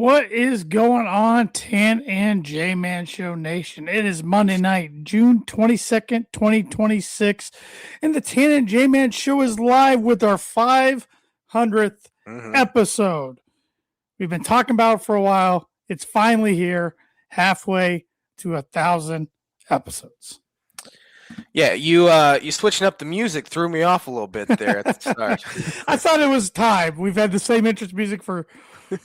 What is going on, Tan and J-Man Show Nation? It is Monday night, June 22nd, 2026, and the Tan and J-Man Show is live with our 500th episode. We've been talking about it for a while. It's finally here, halfway to 1,000 episodes. Yeah, you switching up the music threw me off a little bit there at the start. I thought it was time. We've had the same interest music for 2,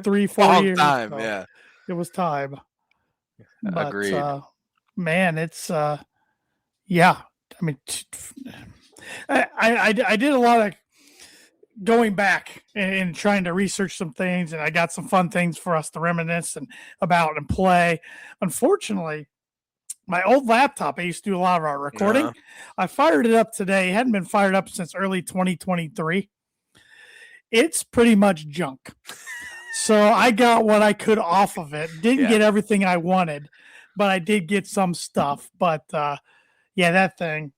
3, 4 Long years. time, so yeah. It was time. But, agreed. Man, it's yeah. I mean, I did a lot of going back and trying to research some things, and I got some fun things for us to reminisce about and play. Unfortunately, my old laptop, I used to do a lot of our recording. I fired it up today. It hadn't been fired up since early 2023. It's pretty much junk. So I got what I could off of it. Didn't get everything I wanted, but I did get some stuff. But that thing,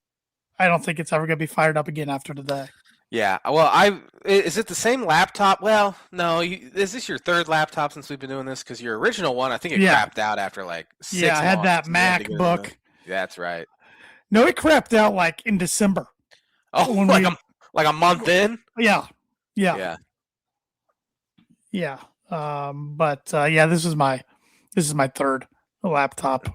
I don't think it's ever going to be fired up again after today. Yeah. Well, is it the same laptop? Well, no. Is this your third laptop since we've been doing this? Because your original one, I think it crapped out after like 6 months. I had that MacBook. That's right. No, it crapped out like in December. Oh, like a month in? Yeah. This is my third laptop.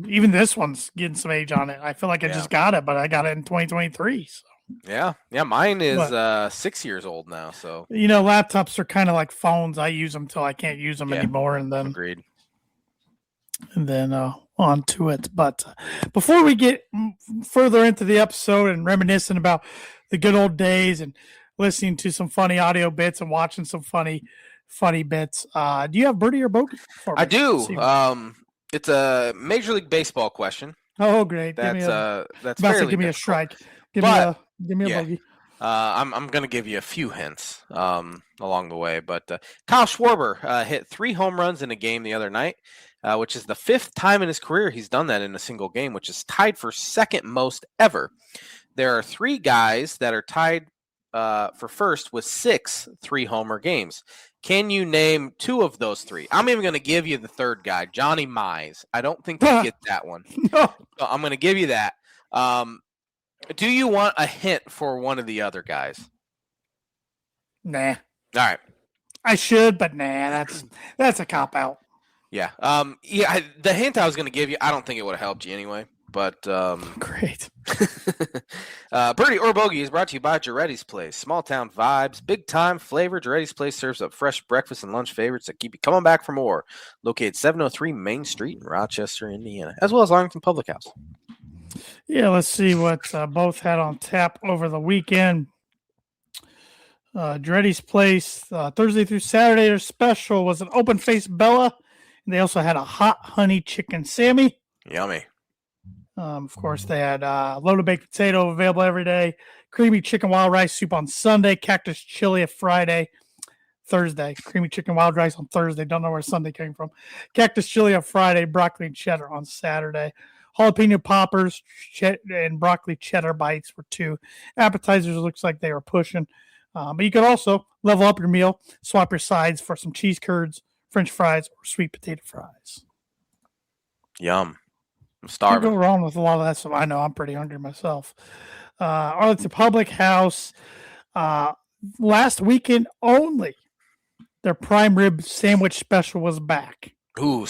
Even this one's getting some age on it. I feel like I just got it, but I got it in 2023. So. Yeah. Mine is 6 years old now. So laptops are kind of like phones. I use them till I can't use them anymore, and then agreed. And then on to it. But before we get further into the episode and reminiscing about the good old days and listening to some funny audio bits and watching some funny bits, do you have birdie or bogey? I do. It's a Major League Baseball question. Oh, great! That's give me a strike. Give me a bogey. I'm going to give you a few hints along the way, but Kyle Schwarber hit 3 home runs in a game the other night, which is the 5th time in his career he's done that in a single game, which is tied for second most ever. There are 3 guys that are tied for first with 6 3-homer games. Can you name 2 of those 3? I'm even going to give you the third guy, Johnny Mize. I don't think you get that one. No. So I'm going to give you that. Do you want a hint for one of the other guys? Nah. All right. I should, but nah, that's a cop-out. Yeah. The hint I was going to give you, I don't think it would have helped you anyway. But great. Birdie or Bogey is brought to you by Jarrety's Place. Small town vibes, big time flavor. Jarrety's Place serves up fresh breakfast and lunch favorites that keep you coming back for more. Located 703 Main Street in Rochester, Indiana, as well as Arlington Public House. Yeah, let's see what both had on tap over the weekend. Jarrety's Place, Thursday through Saturday, their special was an open-faced Bella. And they also had a hot honey chicken Sammy. Yummy. Of course, they had loaded baked potato available every day, creamy chicken wild rice soup on Sunday, cactus chili Thursday, creamy chicken wild rice on Thursday. Don't know where Sunday came from. Cactus chili on Friday, broccoli and cheddar on Saturday. Jalapeno poppers and broccoli cheddar bites were 2. Appetizers looks like they were pushing. But you could also level up your meal, swap your sides for some cheese curds, French fries, or sweet potato fries. Yum. I'm starving. Can't go wrong with a lot of that stuff. I know I'm pretty hungry myself. Arlington Public House, last weekend only, their prime rib sandwich special was back. Ooh,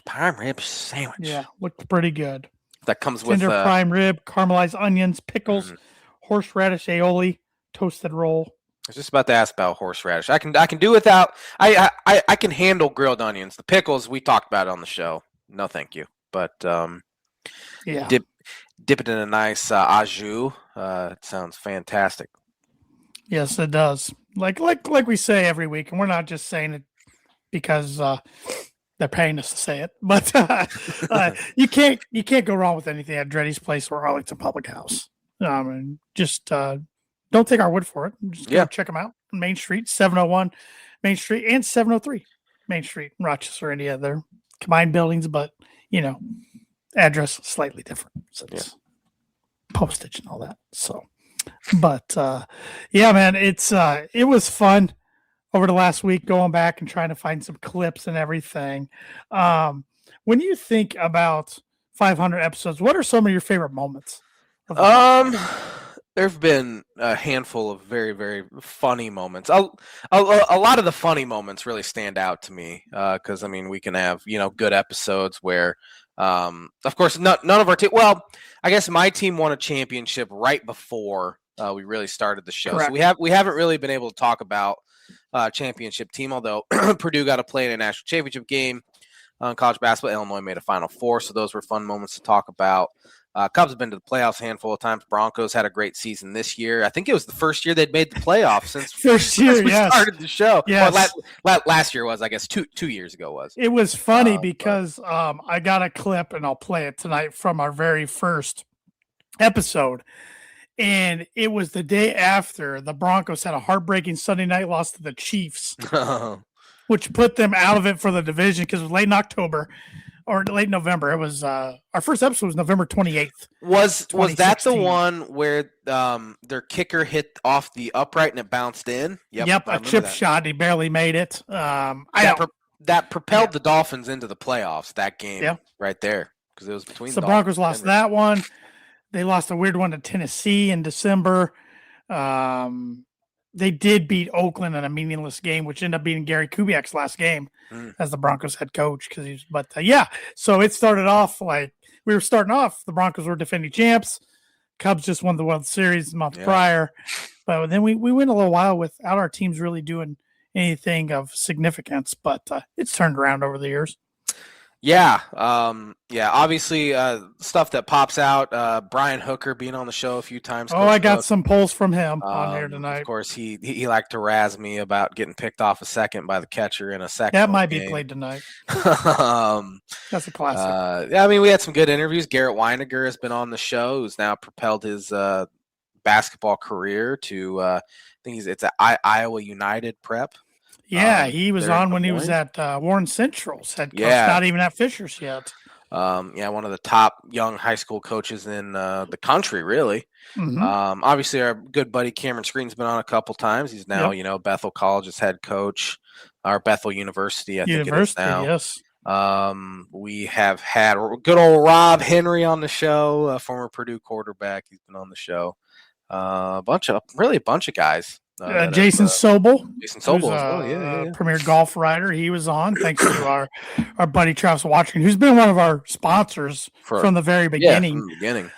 prime rib sandwich. Yeah, looked pretty good. That comes with tender prime rib, caramelized onions, pickles, horseradish aioli, toasted roll. I was just about to ask about horseradish. I can do without. I can handle grilled onions. The pickles we talked about on the show. No, thank you. But dip it in a nice au jus. It sounds fantastic. Yes, it does. Like we say every week, and we're not just saying it because they're paying us to say it. But you can't go wrong with anything at Jarrety's Place or Arlington Public House. And just don't take our word for it. Just go check them out. Main Street, 701 Main Street, and 703 Main Street in Rochester, Indiana. They're combined buildings, but address slightly different. So it's postage and all that. So, but man, it was fun. over the last week, going back and trying to find some clips and everything. When you think about 500 episodes, what are some of your favorite moments? There've been a handful of very, very funny moments. A lot of the funny moments really stand out to me because I mean we can have good episodes where, of course, none of our team. Well, I guess my team won a championship right before we really started the show, Correct. so we haven't really been able to talk about championship team. Although Purdue got to play in a national championship game on college basketball, Illinois made a Final Four, so those were fun moments to talk about. Cubs have been to the playoffs a handful of times. Broncos had a great season this year. I think it was the first year they'd made the playoffs since we started the show. Yes. Well, last year was, I guess, two years ago was. It was funny because I got a clip, and I'll play it tonight, from our very first episode. And it was the day after the Broncos had a heartbreaking Sunday night loss to the Chiefs, which put them out of it for the division because it was late in October. Or late November. It was our first episode was November 28th. Was that the one where their kicker hit off the upright and it bounced in? Yep, a chip shot. He barely made it. That propelled the Dolphins into the playoffs. That game right there, because it was between. So the Broncos lost that one. They lost a weird one to Tennessee in December. They did beat Oakland in a meaningless game, which ended up being Gary Kubiak's last game as the Broncos head coach. So it started off like we were starting off. The Broncos were defending champs. Cubs just won the World Series the month prior. But then we went a little while without our teams really doing anything of significance. But it's turned around over the years. Yeah. Obviously, stuff that pops out. Brian Hooker being on the show a few times. I got some polls from him on here tonight. Of course, he liked to razz me about getting picked off a second by the catcher in a second. That might be played tonight. That's a classic. I mean, we had some good interviews. Garrett Weininger has been on the show, who's now propelled his basketball career to I think it's at Iowa United prep. Yeah, he was on when he was at Warren Central's head coach, not even at Fisher's yet. One of the top young high school coaches in the country, really. Mm-hmm. Obviously, our good buddy Cameron Screen's been on a couple times. He's now, Bethel College's head coach, or Bethel University, I think it is now. Yes. We have had good old Rob Henry on the show, a former Purdue quarterback. He's been on the show. A bunch of guys. Jason Sobel. Jason Sobel as well, premier golf writer. He was on, thanks to our buddy Travis Wottring, who's been one of our sponsors from the very beginning. From the beginning.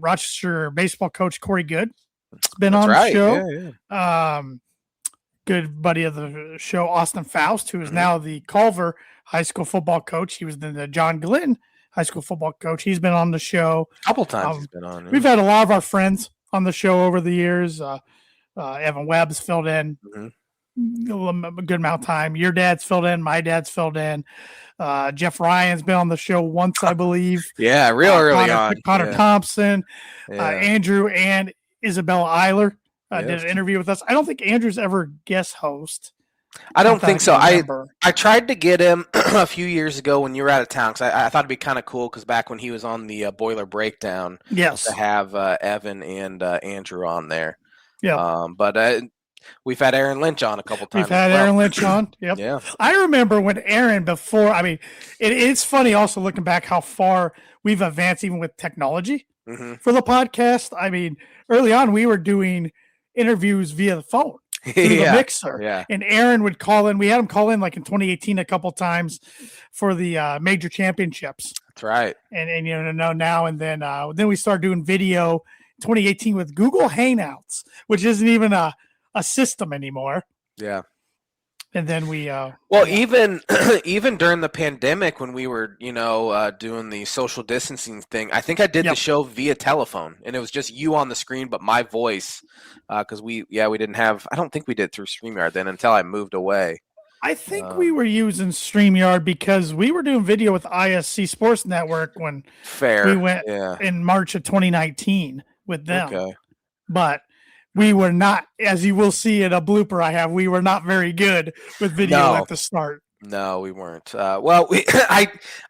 Rochester baseball coach Corey Good has been on the show. Good buddy of the show, Austin Faust, who is now the Culver high school football coach. He was the John Glenn high school football coach. He's been on the show. A couple times he's been on. We've had a lot of our friends on the show over the years. Evan Webb's filled in a good amount of time. Your dad's filled in. My dad's filled in. Jeff Ryan's been on the show once, I believe. Yeah, real early on. Connor Thompson, Andrew, and Isabella Eiler did an interview with us. I don't think Andrew's ever guest host. I don't think so. I tried to get him a few years ago when you were out of town because I thought it'd be kind of cool because back when he was on the Boiler Breakdown, to have Evan and Andrew on there. Yeah, but we've had Aaron Lynch on a couple times. We've had Aaron Lynch on. Yep. Yeah. I remember when Aaron it's funny also looking back how far we've advanced even with technology for the podcast. I mean, early on we were doing interviews via the phone through the mixer, and Aaron would call in. We had him call in like in 2018 a couple times for the major championships. That's right. And now and then we started doing video. 2018 with Google Hangouts, which isn't even a system anymore. Yeah. And then we even during the pandemic when we were, doing the social distancing thing, I think I did the show via telephone and it was just you on the screen, but my voice, because we didn't have, I don't think we did through StreamYard then until I moved away. I think we were using StreamYard because we were doing video with ISC Sports Network when we went in March of 2019 with them. Okay. But we were not, as you will see in a blooper I have, we were not very good with video at the start. No, we weren't. Well,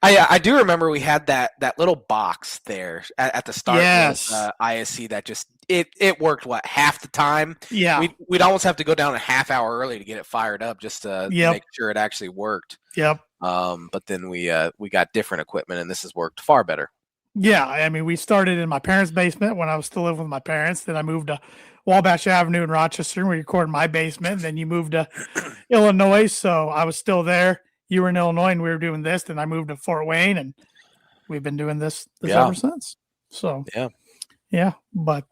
I do remember we had that little box there at the start Yes. with ISC that just it worked half the time. Yeah. We'd almost have to go down a half hour early to get it fired up just to make sure it actually worked. Yep. But then we got different equipment, and this has worked far better. Yeah, I mean, we started in my parents' basement when I was still living with my parents. Then I moved to Wabash Avenue in Rochester, and we recorded in my basement. Then you moved to Illinois, so I was still there. You were in Illinois, and we were doing this. Then I moved to Fort Wayne, and we've been doing this ever since. So yeah. But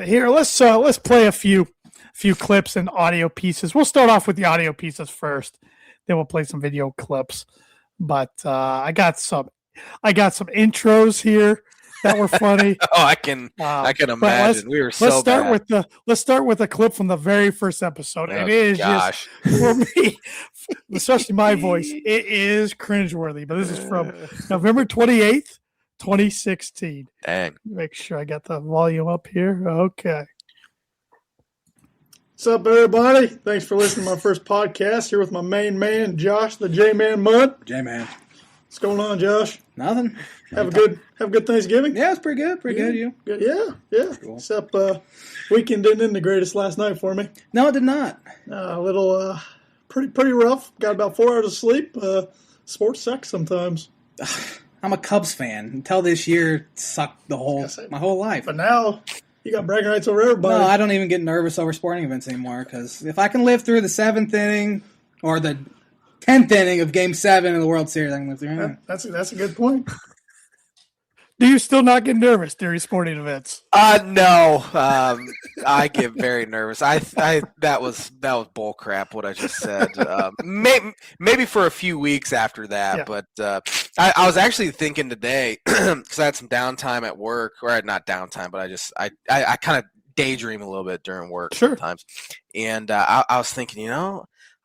here, let's play a few clips and audio pieces. We'll start off with the audio pieces first. Then we'll play some video clips. But I got some intros here that were funny. I can imagine. We were so bad. Let's start with a clip from the very first episode. It is just, for me, especially my voice, it is cringeworthy. But this is from November 28th, 2016. Dang. Make sure I got the volume up here. Okay. What's up, everybody? Thanks for listening to my first podcast. Here with my main man, Josh, the J-Man Mutt. J-Man. What's going on, Josh? Nothing. Have a good Thanksgiving? Yeah, it's pretty good. Pretty good. You? Good. Yeah. Cool. Except weekend didn't end the greatest last night for me. No, it did not. A little pretty rough. Got about 4 hours of sleep. Sports sucks sometimes. I'm a Cubs fan. Until this year, it sucked my whole life. But now you got bragging rights over everybody. No, I don't even get nervous over sporting events anymore because if I can live through the 7th inning or the 10th inning of Game 7 of the World Series, I can live through anything. That's a good point. Do you still not get nervous during sporting events? No. I get very nervous. That was bull crap what I just said. Maybe for a few weeks after that, but I was actually thinking today because I had some downtime at work, or not downtime, but I kind of daydream a little bit during work sometimes, and I was thinking,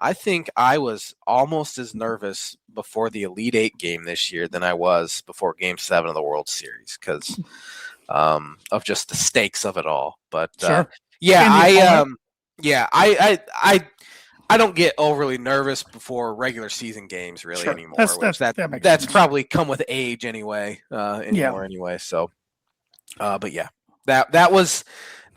I think I was almost as nervous before the Elite Eight game this year than I was before Game 7 of the World Series because of just the stakes of it all. But I don't get overly nervous before regular season games really anymore. That's probably come with age anyway. Anyway. So, but yeah, that was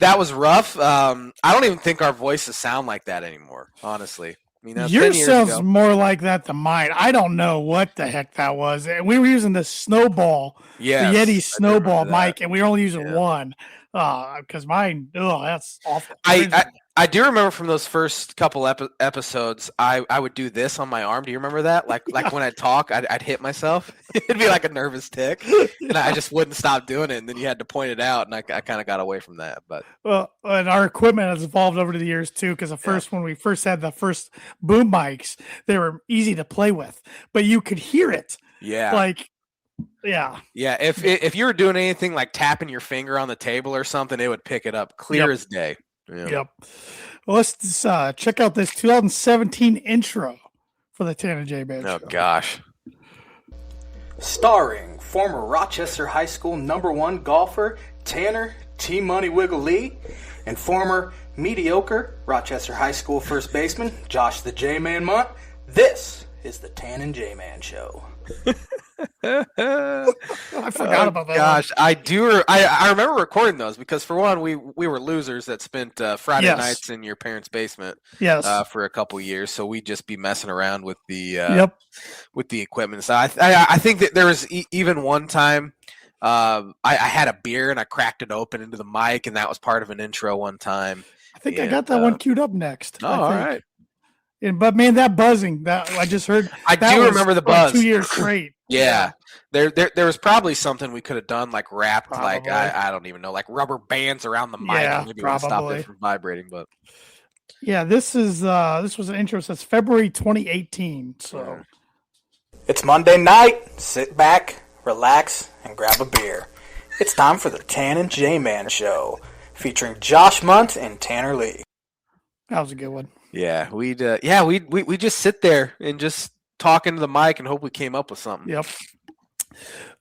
rough. I don't even think our voices sound like that anymore, honestly. I mean, yours sounds more like that than mine. I don't know what the heck that was. We were using the Snowball, the Yeti Snowball mic, and we were only using one because mine, that's awful. I do remember from those first couple episodes, I would do this on my arm. Do you remember that? Like when I talk, I'd hit myself. It'd be like a nervous tick, and I just wouldn't stop doing it. And then you had to point it out, and I kind of got away from that. But and our equipment has evolved over the years too. Because when we first had the first boom mics, they were easy to play with, but you could hear it. Yeah. Yeah. If you were doing anything like tapping your finger on the table or something, it would pick it up clear as day. Yeah. Yep. Well, let's check out this 2017 intro for the Tanner J-Man show. Oh, gosh. Starring former Rochester High School #1 golfer Tanner T-Money Wiggle Lee and former mediocre Rochester High School first baseman Josh the J-Man Munt. This is the Tan and J-Man Show. I forgot about that. Gosh, I do. I remember recording those because, for one, we were losers that spent Friday nights in your parents' basement. For a couple years, so we'd just be messing around with the with the equipment. So I think that there was even one time I had a beer and I cracked it open into the mic, and that was part of an intro one time. I think I got that one queued up next. Oh, all right. But man, that buzzing that I just heard. I do remember the buzz. 2 years straight. Yeah. There was probably something we could have done, like wrapped, like I don't even know, like rubber bands around the mic. Yeah, maybe we'll stop it from vibrating. But this was an intro. Says February 2018. So it's Monday night. Sit back, relax, and grab a beer. It's time for the Tan and J-Man Show, featuring Josh Munt and Tanner Lee. That was a good one. Yeah, we'd just sit there and just talk into the mic and hope we came up with something. Yep.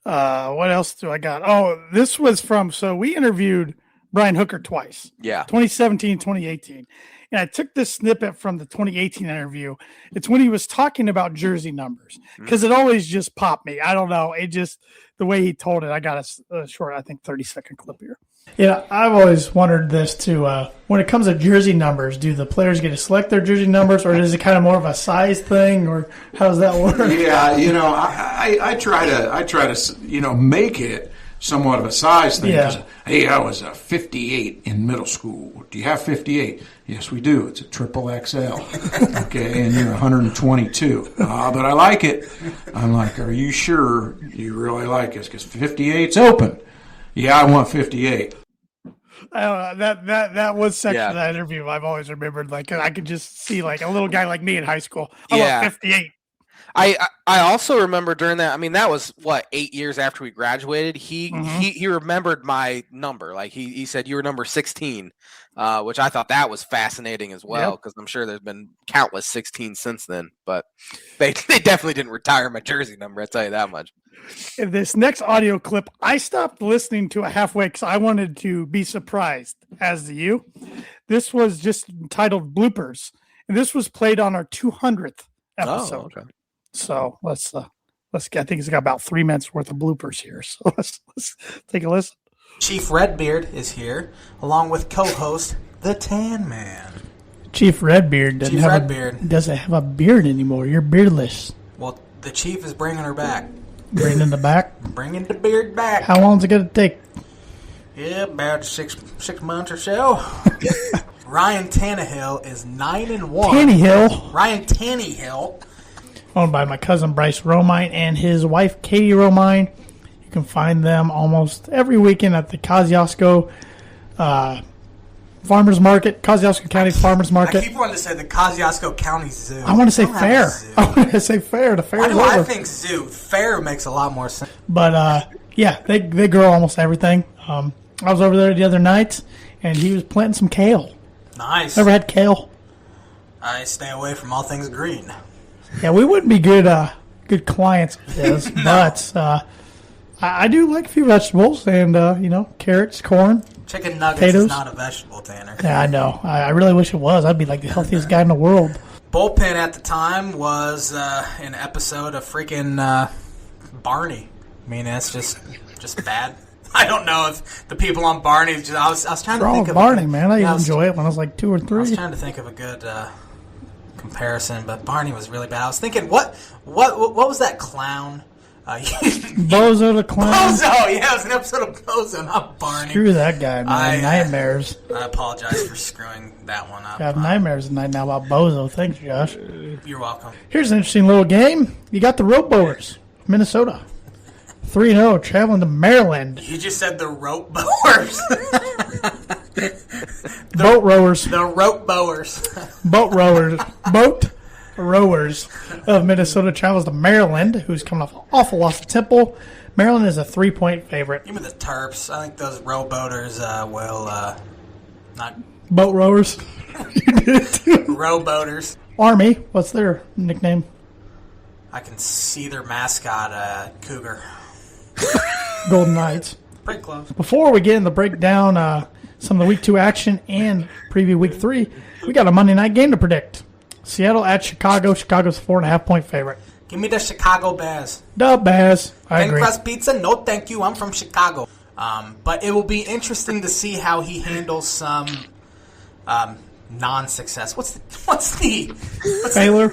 What else do I got? Oh, this was so we interviewed Brian Hooker twice. Yeah. 2017, 2018. And I took this snippet from the 2018 interview. It's when he was talking about jersey numbers because it always just popped me. I don't know. It just, the way he told it, I got a short, I think, 30-second clip here. Yeah, I've always wondered this too. When it comes to jersey numbers, do the players get to select their jersey numbers, or is it kind of more of a size thing, or how does that work? Yeah, I try to make it somewhat of a size thing. Yeah. Hey, I was a 58 in middle school. Do you have 58? Yes, we do. It's a triple XL. Okay, and you're 122. But I like it. I'm like, are you sure you really like us? Because 58's open. Yeah, I want 58. That was section Yeah. of that interview I've always remembered. Like, I could just see like a little guy like me in high school. I Yeah. want 58. I also remember during that. I mean, that was 8 years after we graduated. He remembered my number. Like he said, you were number 16, which I thought that was fascinating as well, because I'm sure there's been countless 16 since then. But they definitely didn't retire my jersey number. I tell you that much. In this next audio clip, I stopped listening to it halfway because I wanted to be surprised, as do you. This was just entitled Bloopers, and this was played on our 200th episode. Oh, okay. So let's get. I think it's got about 3 minutes worth of bloopers here. So let's take a listen. Chief Redbeard is here, along with co-host the Tan Man. Chief Redbeard Chief Redbeard. doesn't have a beard anymore. You're beardless. Well, the chief is bringing her back. Bring in the back. Bringing the beard back. How long is it going to take? Yeah, about six months or so. Ryan Tannehill is 9-1. Tannehill, Ryan Tannehill. owned by my cousin Bryce Romine and his wife Katie Romine. You can find them almost every weekend at the Kosciuszko Farmers Market, Kosciuszko County Farmers I Market. keep wanting to say the Kosciuszko County Zoo. I want to say Don't have a fair. zoo. I want to say fair. The fair Why is do I over. think zoo? Fair makes a lot more sense. But yeah, they grow almost everything. I was over there the other night, and he was planting some kale. Nice. Ever had kale? I stay away from all things green. Yeah, we wouldn't be good clients of his, but I do like a few vegetables and carrots, corn. Chicken nuggets Potatoes? is not a vegetable, Tanner. Yeah, I know. I really wish it was. I'd be like the healthiest guy in the world. Bullpen at the time was an episode of freaking Barney. I mean, it's just bad. I don't know if the people on Barney. I was trying to Wrong think with of Barney, man. I yeah, used to enjoy it when I was like 2 or I was 3. trying to think of a good comparison, but Barney was really bad. I was thinking, what was that clown? Bozo the Clown. Bozo, yeah, it was an episode of Bozo, not Barney. Screw that guy, man. Nightmares. I apologize for screwing that one up. I have nightmares tonight now about Bozo. Thanks, Josh. You're welcome. Here's an interesting little game. You got the Rope Boaters, Minnesota. 3-0, traveling to Maryland. You just said the rope bowers. Boat rowers. The rope bowers. Boat rowers of Minnesota travels to Maryland, who's coming off an awful loss to Temple. Maryland is a 3-point favorite. Give me the Terps. I think those rowboaters will not Boat rowers. rowboaters. Army, what's their nickname? I can see their mascot, Cougar. Golden Knights. Pretty close. Before we get in the breakdown, some of the Week 2 action and preview Week 3, we got a Monday night game to predict. Seattle at Chicago. Chicago's 4.5-point favorite. Give me the Chicago Bears. The Bears. I Thin agree. crust pizza? No, thank you. I'm from Chicago. But it will be interesting to see how he handles some non-success. What's Failure.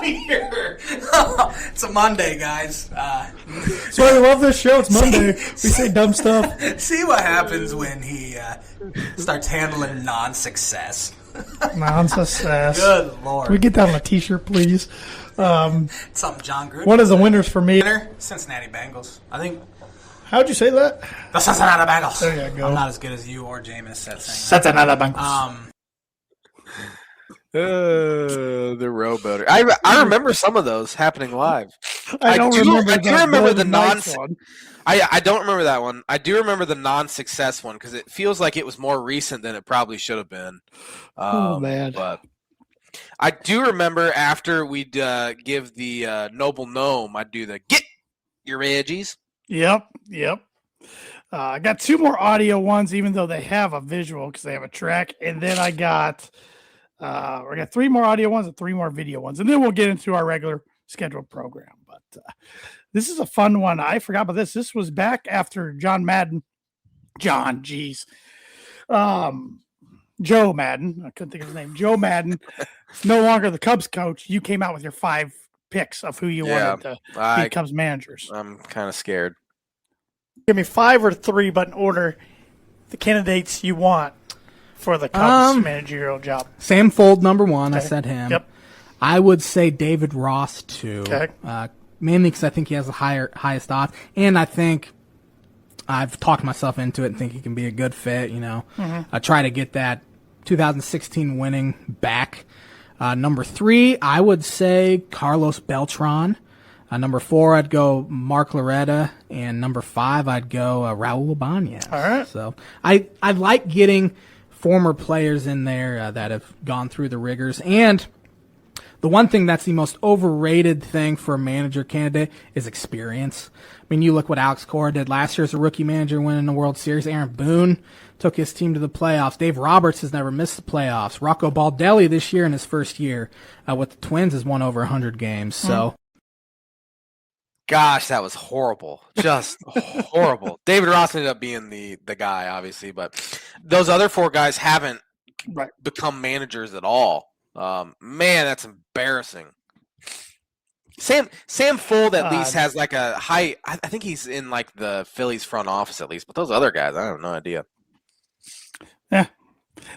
here? It's a Monday, guys. So I love this show. It's Monday. We say dumb stuff. See what happens when he starts handling non-success. Non-success. Good Can we Lord. get that on a t-shirt, please? Something John Gruden. What is the winners for me? Cincinnati Bengals. I think How'd you say that? the Cincinnati Bengals. There you go. I'm not as good as you or Jameis at saying that. The rowboater. I remember some of those happening live. I don't remember. I do remember the Knights one. I don't remember that one. I do remember the non-success one because it feels like it was more recent than it probably should have been. Oh, man. But I do remember after we'd give the Noble Gnome, I'd do the get your edgies. Yep. I got 2 more audio ones, even though they have a visual because they have a track. And then I got 3 more audio ones and 3 more video ones. And then we'll get into our regular scheduled program. But this is a fun one. I forgot about this. This was back after Joe Madden. I couldn't think of his name. Joe Madden, no longer the Cubs coach. You came out with your 5 picks of who you wanted to be Cubs managers. I'm kind of scared. Give me 5 or 3, but in order, the candidates you want for the Cubs managerial job. Sam Fold, number 1. Okay. I said him. Yep. I would say David Ross, 2. Okay. Mainly because I think he has the highest odds. And I think I've talked myself into it and think he can be a good fit. I try to get that 2016 winning back. Number 3, I would say Carlos Beltran. Number 4, I'd go Mark Loretta, and number 5, I'd go Raul Ibanez. All right. So I like getting former players in there that have gone through the rigors. And the one thing that's the most overrated thing for a manager candidate is experience. I mean, you look what Alex Cora did last year as a rookie manager winning the World Series. Aaron Boone took his team to the playoffs. Dave Roberts has never missed the playoffs. Rocco Baldelli this year in his first year with the Twins has won over 100 games. So. Gosh, that was horrible. Just horrible. David Ross ended up being the guy, obviously, but those other 4 guys haven't become managers at all. Man, that's embarrassing. Sam Fold at least has like a high. I think he's in like the Phillies front office at least, but those other guys, I have no idea. Yeah,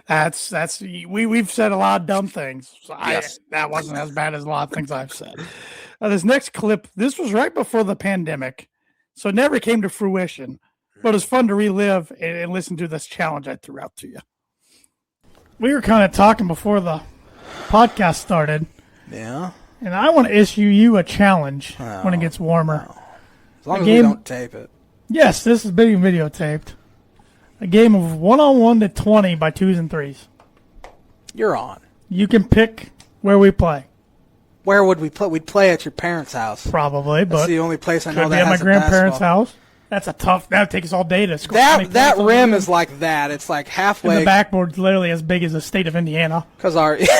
that's we've said a lot of dumb things. So Yes. that wasn't as bad as a lot of things I've said. This next clip, this was right before the pandemic, so it never came to fruition. But it's fun to relive and listen to this challenge I threw out to you. We were kind of talking before the podcast started, Yeah. and I want to issue you a challenge when it gets warmer. As long A as game- we don't tape it. Yes, this is being videotaped. A game of 1-on-1 to 20 by 2s and 3s. You're on. You can pick where we play, Where would we play? We'd play at your parents' house. probably, That's but the only place I know could be that at my has a grandparents' basketball. house. That's a tough. That would take us all day to score. 20 That points on rim the is like that. It's like And halfway the backboard's literally as big as the state of Indiana. because our it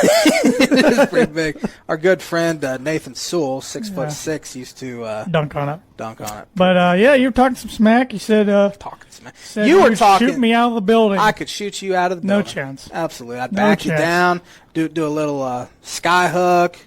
is pretty big. Our good friend Nathan Sewell, 6'6", used to Dunk on it. dunk on it. But yeah, you were talking some smack. You said, Talking smack. said You were you'd talking. shoot me out of the building. I could shoot you out of the No building. chance. Absolutely, I'd No back you chance. down. Do a little sky hook.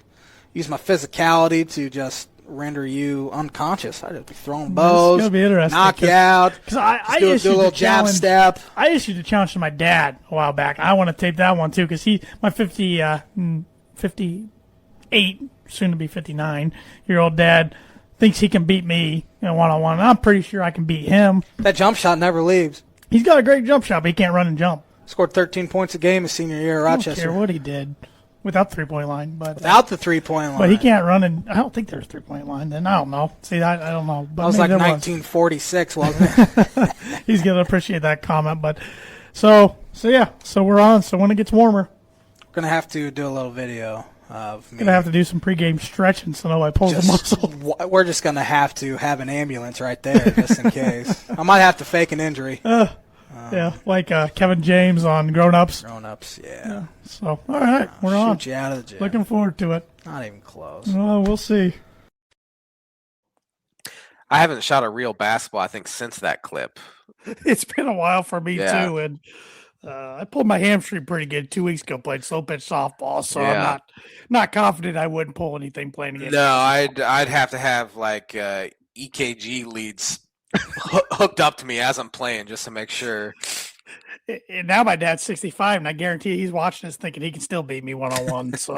Use my physicality to just render you unconscious. I'd just be throwing bows, gonna be interesting, knock you out. Because I do a issued little the jab challenge. step. I issued a challenge to my dad a while back. I want to tape that one too because my 58, soon to be 59-year-old dad thinks he can beat me in a 1-on-1. And I'm pretty sure I can beat him. That jump shot never leaves. He's got a great jump shot, but he can't run and jump. Scored 13 points a game his senior year at I don't care Rochester. what he did without the 3-point line, but Without the 3-point line. but he can't run and I don't think there's 3-point line. Then I don't know. See, I don't know. But That was maybe like there 1946, wasn't it? He's gonna appreciate that comment. But so yeah. So we're on. So when it gets warmer, Gonna have to do a little video of me. gonna have to do some pregame stretching so nobody pulls the muscle. We're just gonna have to have an ambulance right there just in case. I might have to fake an injury. Yeah, like Kevin James on Grown Ups. Grown-ups, yeah. So all right, we're on. Shoot you out of the gym. Looking forward to it. Not even close. Well, we'll see. I haven't shot a real basketball, I think, since that clip. It's been a while for me Yeah. too, and I pulled my hamstring pretty good 2 weeks ago. Played slow pitch softball, so Yeah. I'm not confident I wouldn't pull anything playing against. No, I'd have to have like EKG leads hooked up to me as I'm playing just to make sure. And now my dad's 65, and I guarantee he's watching this thinking he can still beat me 1-on-1. So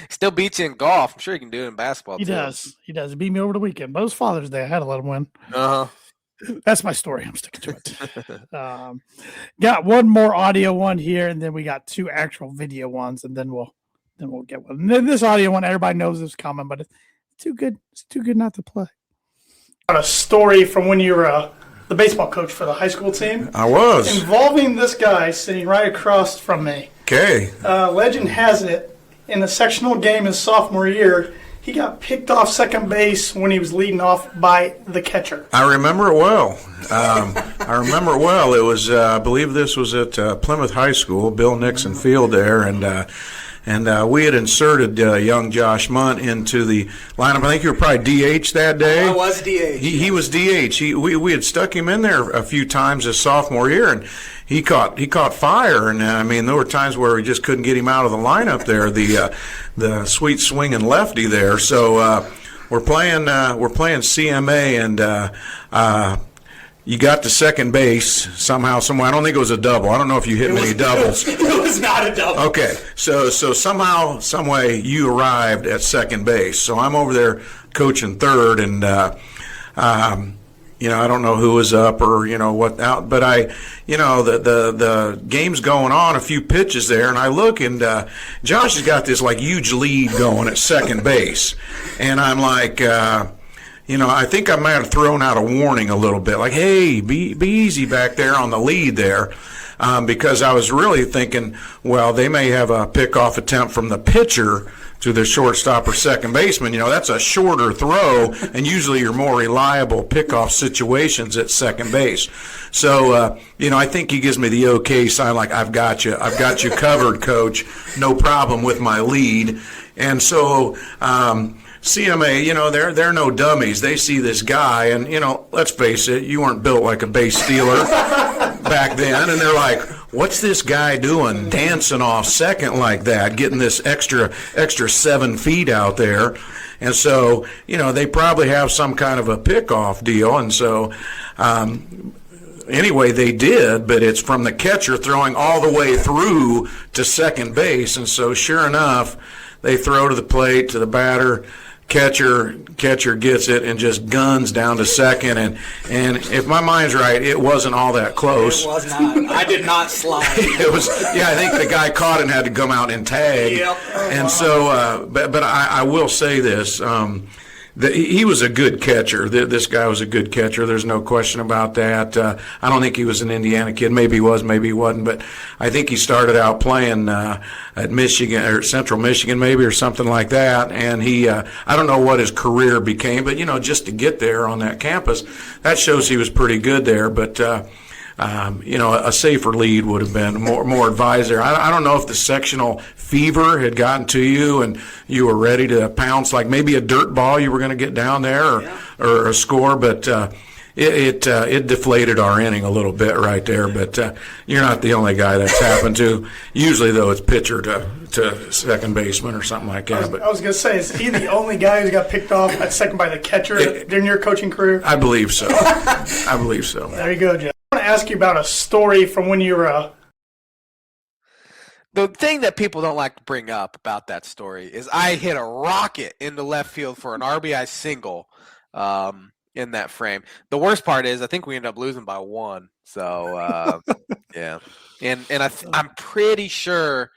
Still beats you in golf. I'm sure he can do it in basketball he too. does. He does. He beat me over the weekend. But it was Father's Day. I had to let him win. Uh-huh. That's my story. I'm sticking to it. Got one more audio one here, and then we got 2 actual video ones, and then we'll get one. And then this audio one, everybody knows is coming, but it's too good. It's too good not to play. Got a story from when you were the baseball coach for the high school team I was. involving this guy sitting right across from me. Okay. Legend has it, in the sectional game his sophomore year, he got picked off second base when he was leading off by the catcher. I remember it well. I remember it well. It was, I believe this was at Plymouth High School, Bill Nixon Field there, and we had inserted young Josh Munt into the lineup. I think you were probably DH that day. I was DH. He was DH. We had stuck him in there a few times his sophomore year, and he caught fire. And I mean, there were times where we just couldn't get him out of the lineup there. The sweet swinging lefty there. So we're playing CMA, and you got to second base somehow, somewhere. I don't think it was a double. I don't know if you hit many doubles. It was not a double. Okay, so somehow, some way, you arrived at second base. So I'm over there coaching third, and I don't know who was up or what out, but the game's going on, a few pitches there, and I look, and Josh has got this like huge lead going at second base, and I'm like. I think I might have thrown out a warning a little bit, like, hey, be easy back there on the lead there, because I was really thinking, well, they may have a pickoff attempt from the pitcher to the shortstop or second baseman. That's a shorter throw, and usually you're more reliable pickoff situations at second base. So, I think he gives me the okay sign, like, I've got you covered, coach, no problem with my lead. And so, CMA, they're no dummies. They see this guy, and, let's face it, you weren't built like a base stealer back then, and they're like, what's this guy doing dancing off second like that, getting this extra 7 feet out there? And so, they probably have some kind of a pickoff deal, and so anyway, they did, but it's from the catcher throwing all the way through to second base, and so sure enough, they throw to the plate, to the batter. Catcher gets it and just guns down to second, and if my mind's right, it wasn't all that close. It was not. I did not slide. It was, I think the guy caught it and had to come out and tag. Yep. And so, but I will say this. He was a good catcher. This guy was a good catcher. There's no question about that. I don't think he was an Indiana kid. Maybe he was, maybe he wasn't. But I think he started out playing at Michigan or Central Michigan, maybe, or something like that. And I don't know what his career became, but just to get there on that campus, that shows he was pretty good there. But a safer lead would have been more advised there. I don't know if the sectional fever had gotten to you and you were ready to pounce, like maybe a dirt ball you were going to get down there or a score, but it deflated our inning a little bit right there. But you're not the only guy that's happened to. Usually, though, it's pitcher to second baseman or something like that. I was going to say, is he the only guy who got picked off at second by the catcher during your coaching career? I believe so. There you go, Jeff. I want to ask you about a story from when you were The thing that people don't like to bring up about that story is I hit a rocket into left field for an RBI single in that frame. The worst part is I think we ended up losing by 1. So, yeah. And I'm pretty sure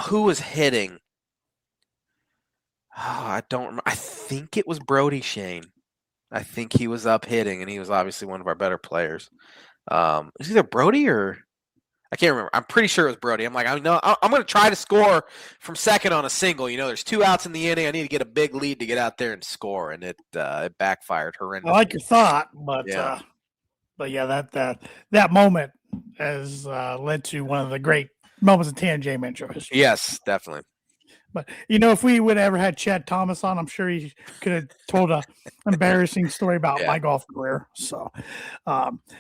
who was hitting. I don't remember. I think it was Brody Shane. I think he was up hitting, and he was obviously one of our better players. It was either Brody or I can't remember. I'm pretty sure it was Brody. I'm like, I'm going to try to score from second on a single. There's 2 outs in the inning. I need to get a big lead to get out there and score, and it backfired horrendously. I like your thought, but Yeah. that moment has led to one of the great moments in TNJ Man Show history. Yes, definitely. But if we would have ever had Chad Thomas on, I'm sure he could have told an embarrassing story about my golf career. So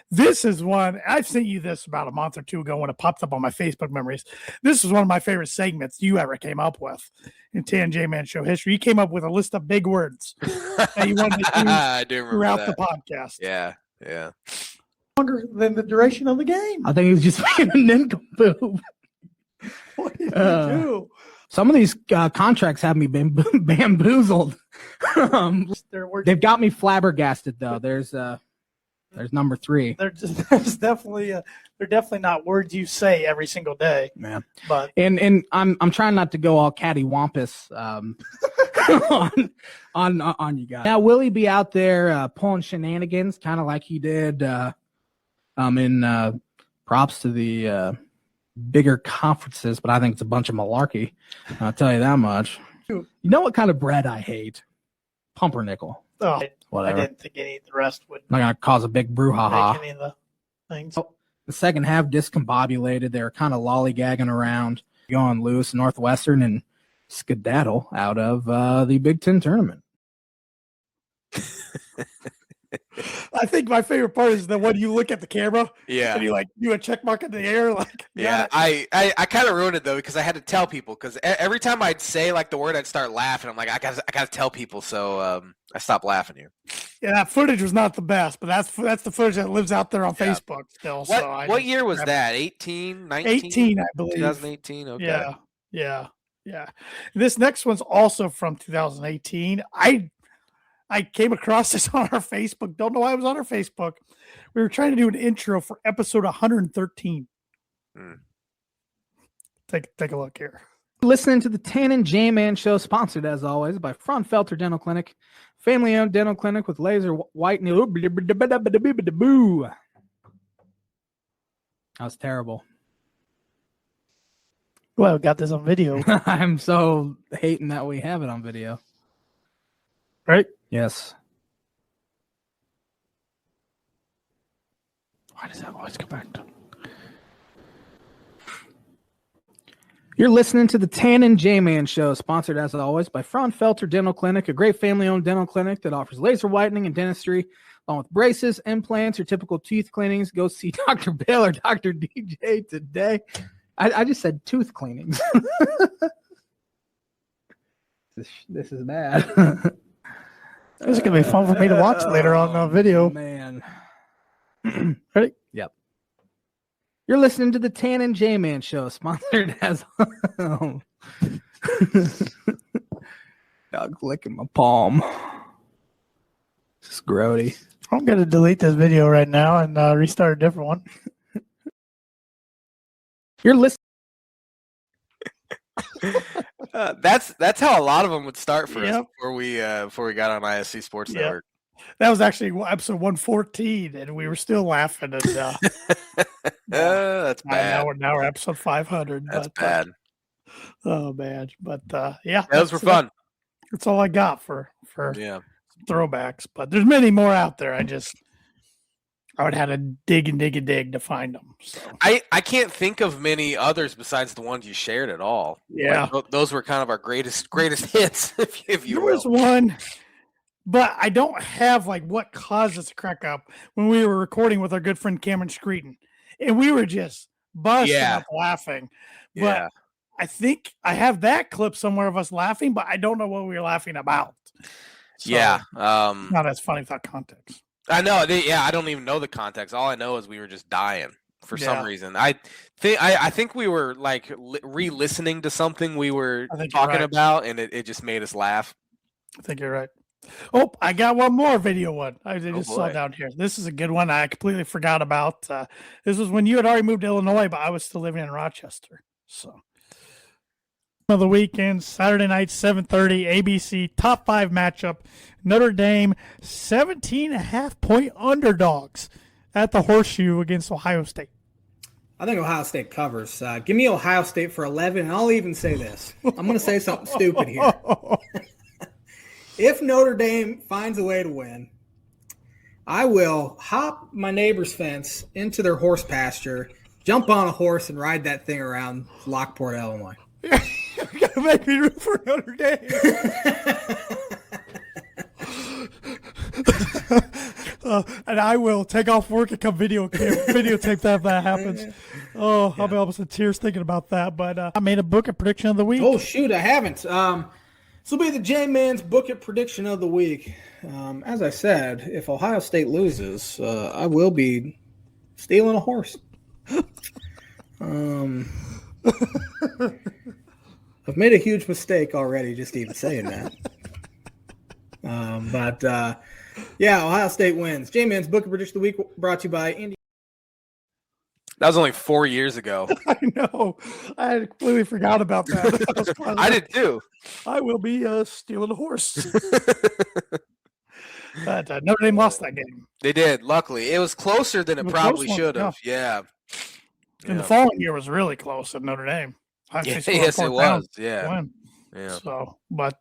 this is one I've sent you this about a month or two ago when it popped up on my Facebook memories. This is one of my favorite segments you ever came up with in TNJ Man Show history. You came up with a list of big words that you wanted to I do use remember throughout that. the podcast. Yeah. Longer than the duration of the game. I think he was just being a nincompoop. What did you do? Some of these contracts have me bamboozled. They've got me flabbergasted, though. There's number 3. There's definitely they're definitely not words you say every single day. Man, but and I'm trying not to go all cattywampus on you guys. Now, will he be out there pulling shenanigans, kind of like he did? In props to the bigger conferences, but I think it's a bunch of malarkey. I'll tell you that much. You know what kind of bread I hate? Pumpernickel. Oh, Whatever. I didn't think any of the rest would Not gonna cause a big brouhaha. make any of the things. The second half discombobulated. They were kind of lollygagging around, going loose. Northwestern and skedaddle out of the Big Ten tournament. I think my favorite part is that when you look at the camera Yeah. and you like do a check mark in the air, like Yeah, I kind of ruined it though because I had to tell people because every time I'd say like the word, I'd start laughing. I'm like, I gotta tell people, so I stopped laughing here. yeah, that footage was not the best, but that's the footage that lives out there on Yeah. Facebook still. What year was that? 18, 19? 18, I believe. 2018. Okay. Yeah. This next one's also from 2018. I came across this on our Facebook. Don't know why it was on our Facebook. We were trying to do an intro for episode 113. Take a look here. Listening to the Tan and J-Man Show, sponsored as always by Fraunfelter Dental Clinic, family-owned dental clinic with laser whitening. That was terrible. Well, got this on video, I'm so hating that we have it on video. right? Yes. Why does that always go back to? You're listening to the Tan and J-Man Show, sponsored as always by Fraunfelter Dental Clinic, a great family-owned dental clinic that offers laser whitening and dentistry, along with braces, implants, or typical teeth cleanings. Go see Dr. Bill or Dr. DJ today. I just said tooth cleanings. This is bad. This is gonna be fun for me to watch later on the video. Man. Ready? Yep. You're listening to the Tan and J-Man Show, sponsored as Dog licking my palm. This is grody. I'm gonna delete this video right now and restart a different one. You're listening. That's how a lot of them would start for us Yep. before we got on ISC Sports Yep. Network. That was actually episode 114, and we were still laughing. And That's bad. now we're episode 500. That's but, bad. Oh man, but yeah, Those were fun. That's all I got for Yeah. throwbacks. But there's many more out there. I would have to dig to find them. So. I can't think of many others besides the ones you shared at all. Yeah. Like, those were kind of our greatest hits, if you There will. was one, but I don't have like what caused us to crack up when we were recording with our good friend Cameron Screeton, and we were just busting up laughing. But Yeah. I think I have that clip somewhere of us laughing, but I don't know what we were laughing about. So, Yeah. not as funny without context. I know. I don't even know the context. All I know is we were just dying for some reason. I think we were like re-listening to something we were talking about, and it just made us laugh. I think you're right. Oh, I got one more video one. I just saw boy. down here. This is a good one. I completely forgot about. This was when you had already moved to Illinois, but I was still living in Rochester. So, of the weekend, Saturday night, 7:30, ABC, top 5 matchup. Notre Dame, 17.5-point underdogs at the Horseshoe against Ohio State. I think Ohio State covers. Give me Ohio State for 11, and I'll even say this. I'm going to say something stupid here. If Notre Dame finds a way to win, I will hop my neighbor's fence into their horse pasture, jump on a horse, and ride that thing around Lockport, Illinois. You're going to make me root for Notre Dame. And I will take off work and come videotape that if that happens. Oh, I'll be almost in tears thinking about that. But I made a book, a prediction of the week. Oh, shoot, I haven't. This will be the J-Man's Book It Prediction of the Week. As I said, if Ohio State loses, I will be stealing a horse. I've made a huge mistake already just even saying that. Yeah, Ohio State wins. J-Man's Book It Prediction of the Week brought to you by Indy. That was only 4 years ago. I know. I had completely forgot about that. I did too. I will be stealing a horse. But Notre Dame lost that game. They did. Luckily, it was closer than it probably should have. Yeah. And the following year was really close at Notre Dame. Yes, it was. Yeah. Yeah. So, but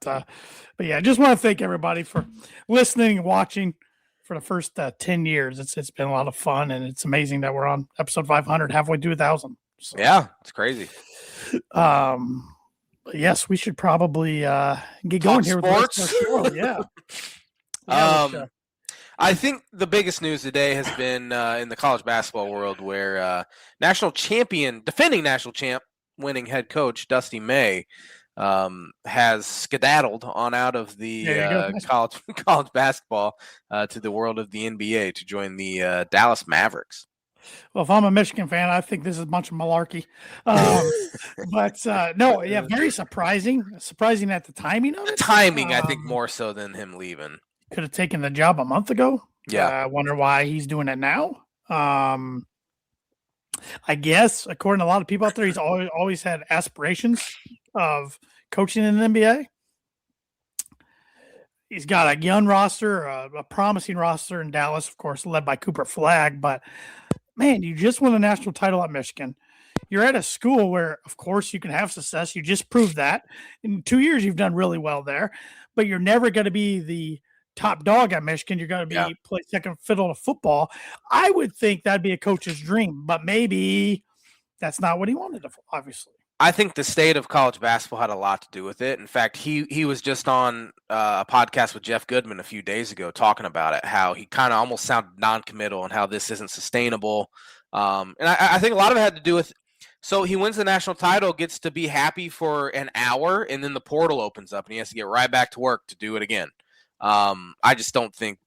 yeah, I just want to thank everybody for listening and watching for the first 10 years. It's been a lot of fun, and it's amazing that we're on episode 500, halfway to 1,000. So, Yeah, it's crazy. But yes, we should probably get Talk going here sports. with the rest of our show. Yeah. I think the biggest news today has been in the college basketball world, where defending national champ, winning head coach Dustin May has skedaddled on out of the college basketball to the world of the NBA to join the Dallas Mavericks. Well, if I'm a Michigan fan, I think this is a bunch of malarkey. But no, yeah, very surprising. Surprising at the timing of it. The timing, I think, more so than him leaving. Could have taken the job a month ago. Yeah. I wonder why he's doing it now. I guess, according to a lot of people out there, he's always had aspirations of coaching in the NBA. He's got a young roster, a promising roster in Dallas, of course, led by Cooper Flagg. But, man, you just won a national title at Michigan. You're at a school where, of course, you can have success. You just proved that. In 2 years, you've done really well there. But you're never going to be the top dog at Michigan. You're going to play second fiddle to football. I would think that'd be a coach's dream. But maybe that's not what he wanted, obviously. I think the state of college basketball had a lot to do with it. In fact, he was just on a podcast with Jeff Goodman a few days ago talking about it, how he kind of almost sounded non-committal and how this isn't sustainable. And I think a lot of it had to do with, so he wins the national title, gets to be happy for an hour, and then the portal opens up and he has to get right back to work to do it again. I just don't think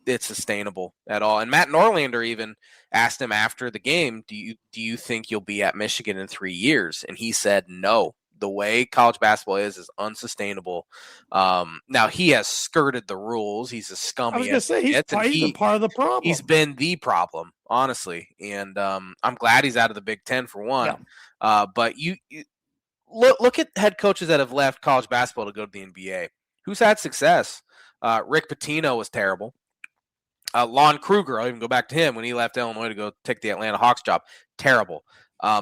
it's sustainable at all. And Matt Norlander even asked him after the game, do you think you'll be at Michigan in 3 years? And he said, no, the way college basketball is unsustainable. Now he has skirted the rules. He's a scummy. I was going to say, he's been part of the problem. He's been the problem, honestly. And I'm glad he's out of the Big Ten for one. Yeah. But you look at head coaches that have left college basketball to go to the NBA. Who's had success? Rick Pitino was terrible. Lon Kruger, I'll even go back to him when he left Illinois to go take the Atlanta Hawks job. Terrible.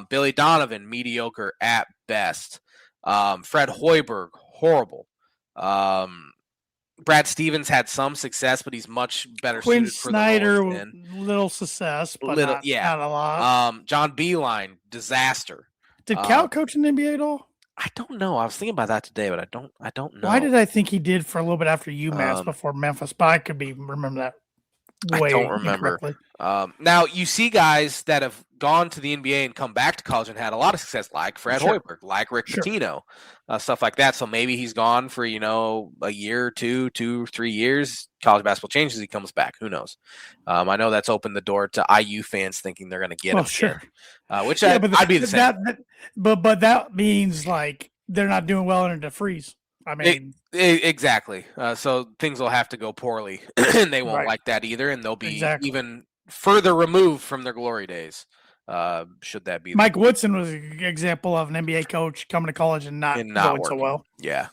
Billy Donovan, mediocre at best. Fred Hoiberg, horrible. Brad Stevens had some success, but he's much better Quinn suited for Snyder, the lower little success, but not a lot. John Beilein, disaster. Did Cal coach in the NBA at all? I don't know. I was thinking about that today, but I don't know. Why did I think he did for a little bit after UMass before Memphis? But I could remember that. I don't remember. Now, you see guys that have gone to the NBA and come back to college and had a lot of success, like Fred Hoiberg, like Rick Pitino, stuff like that. So maybe he's gone for, a year, 2, 3 years. College basketball changes, he comes back. Who knows? I know that's opened the door to IU fans thinking they're going to get him. Sure. Which I'd be the same. But that means, like, they're not doing well under DeFreeze. I mean, exactly. So things will have to go poorly, and they won't like that either, and they'll be even further removed from their glory days. Should that be Mike Woodson was an example of an NBA coach coming to college and not going so well. Yeah.